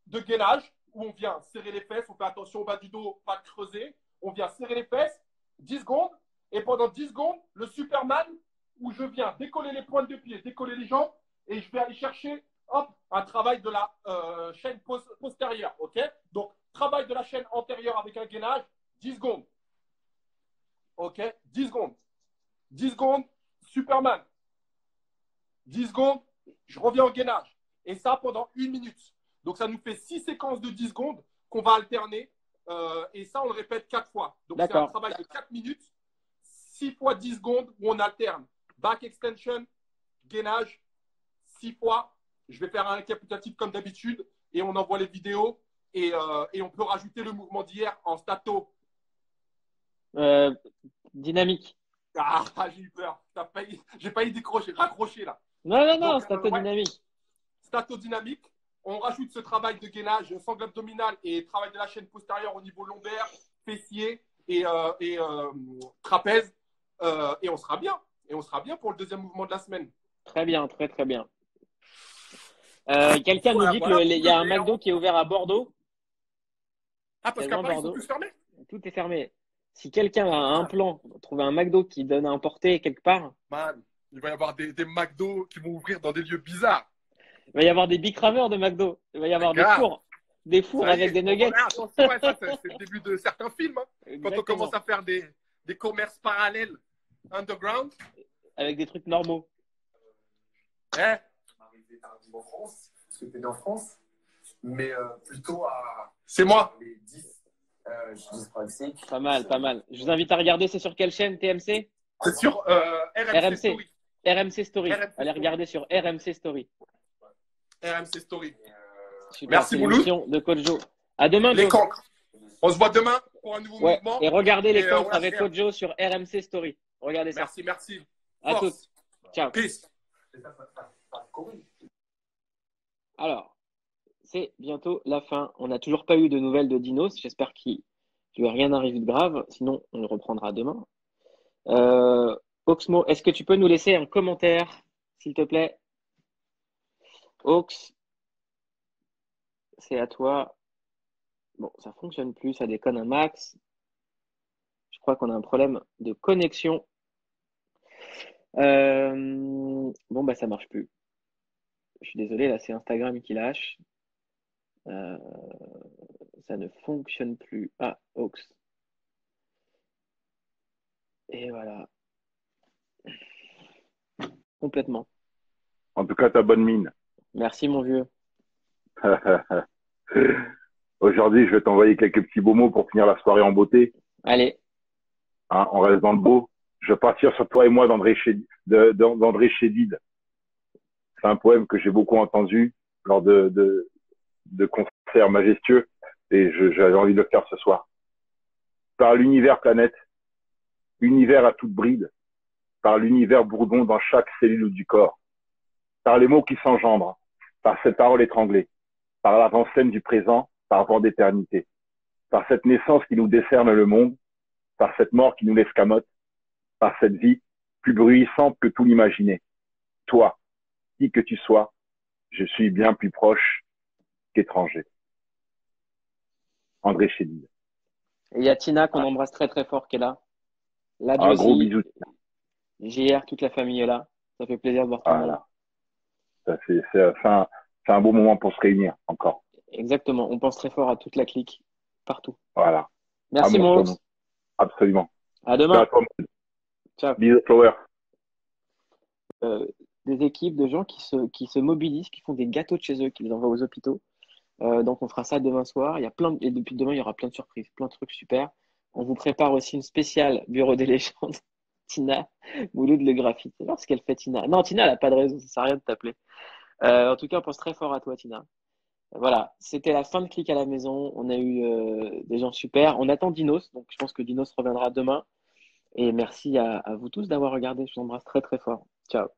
de gainage où on vient serrer les fesses, on fait attention au bas du dos, pas creuser. On vient serrer les fesses, 10 secondes. Et pendant 10 secondes, le Superman, où je viens décoller les pointes de pied, décoller les jambes, et je vais aller chercher un travail de la chaîne postérieure. OK? Donc, travail de la chaîne antérieure avec un gainage, 10 secondes. OK? 10 secondes. 10 secondes, Superman. 10 secondes, je reviens au gainage. Et ça pendant 1 minute. Donc, ça nous fait 6 séquences de 10 secondes qu'on va alterner. Et ça, on le répète 4 fois. Donc, c'est un travail de 4 minutes, 6 fois 10 secondes où on alterne. Back extension, gainage, 6 fois. Je vais faire un récapitulatif comme d'habitude et on envoie les vidéos et on peut rajouter le mouvement d'hier en stato. Dynamique. Ah, j'ai eu peur. J'ai failli décrocher, raccrocher là. Non, Donc, stato dynamique. Stato dynamique. On rajoute ce travail de gainage, sangle abdominal et travail de la chaîne postérieure au niveau lombaire, fessier et trapèze. Et on sera bien. Et on sera bien pour le deuxième mouvement de la semaine. Très bien, très très bien. Quelqu'un nous dit qu'il y a un McDo qui est ouvert à Bordeaux. Ah, parce qu'à Paris, ils sont tous fermés? Tout est fermé. Si quelqu'un a un plan, trouver un McDo qui donne à emporter quelque part. Man, il va y avoir des McDo qui vont ouvrir dans des lieux bizarres. Il va y avoir des bicraveurs de McDo. Il va y avoir des fours. Des fours avec des nuggets. Attention, ça, c'est le début de certains films. Hein. Quand on commence à faire des commerces parallèles underground. Avec des trucs normaux. Hein? Arrivé tardivement en France, parce que tu es né en France, mais plutôt à. C'est moi. Les 10, Pas mal, pas mal. Je vous invite à regarder, c'est sur quelle chaîne, TMC? C'est sur RMC Story. RMC Story. Allez regarder sur RMC Story. RMC Story. Super, merci Mouloud. De Coach Joe. À demain, les Joe. cancres. On se voit demain pour un nouveau mouvement. Et regardez les cancres avec Coach Joe sur RMC Story. Regardez ça. Merci. À tous. Ciao. Peace. Alors, c'est bientôt la fin. On n'a toujours pas eu de nouvelles de Dinos. J'espère qu'il ne lui rien arrive de grave. Sinon, on le reprendra demain. Oxmo, est-ce que tu peux nous laisser un commentaire, s'il te plaît? Ox, c'est à toi. Bon, ça fonctionne plus, ça déconne un max. Je crois qu'on a un problème de connexion. Bon, bah ça marche plus. Je suis désolé, là c'est Instagram qui lâche. Ça ne fonctionne plus. Ah, Ox. Et voilà. Complètement. En tout cas, ta bonne mine. Merci mon vieux. Aujourd'hui, je vais t'envoyer quelques petits beaux mots pour finir la soirée en beauté. Allez. Hein, on reste dans le beau. Je vais partir sur Toi et moi d'André Chédid. C'est un poème que j'ai beaucoup entendu lors de concerts majestueux et j'avais envie de le faire ce soir. Par l'univers planète, univers à toute bride, par l'univers bourdon dans chaque cellule du corps, par les mots qui s'engendrent, par cette parole étranglée, par l'avant-scène du présent, par vent d'éternité, par cette naissance qui nous décerne le monde, par cette mort qui nous l'escamote, par cette vie plus bruissante que tout l'imaginer. Toi, qui que tu sois, je suis bien plus proche qu'étranger. André Chédid. Et il y a Tina qu'on embrasse très très fort qui est là. Là, un gros bisou. JR, toute la famille est là. Ça fait plaisir de voir tout le monde. C'est un beau moment pour se réunir encore. Exactement. On pense très fort à toute la clique, partout. Voilà. Merci, mon Ox. Absolument. À demain. Ciao. Bisous, Flower. Des équipes de gens qui se mobilisent, qui font des gâteaux de chez eux, qui les envoient aux hôpitaux. Donc, on fera ça demain soir. Et depuis demain, il y aura plein de surprises, plein de trucs super. On vous prépare aussi une spéciale Bureau des légendes. Tina, Mouloud le graphite. C'est voir ce qu'elle fait, Tina. Non, Tina, elle n'a pas de raison. Ça sert à rien de t'appeler. En tout cas, on pense très fort à toi, Tina. Voilà, c'était la fin de Click à la maison. On a eu des gens super. On attend Dinos, donc je pense que Dinos reviendra demain. Et merci à vous tous d'avoir regardé. Je vous embrasse très très fort. Ciao.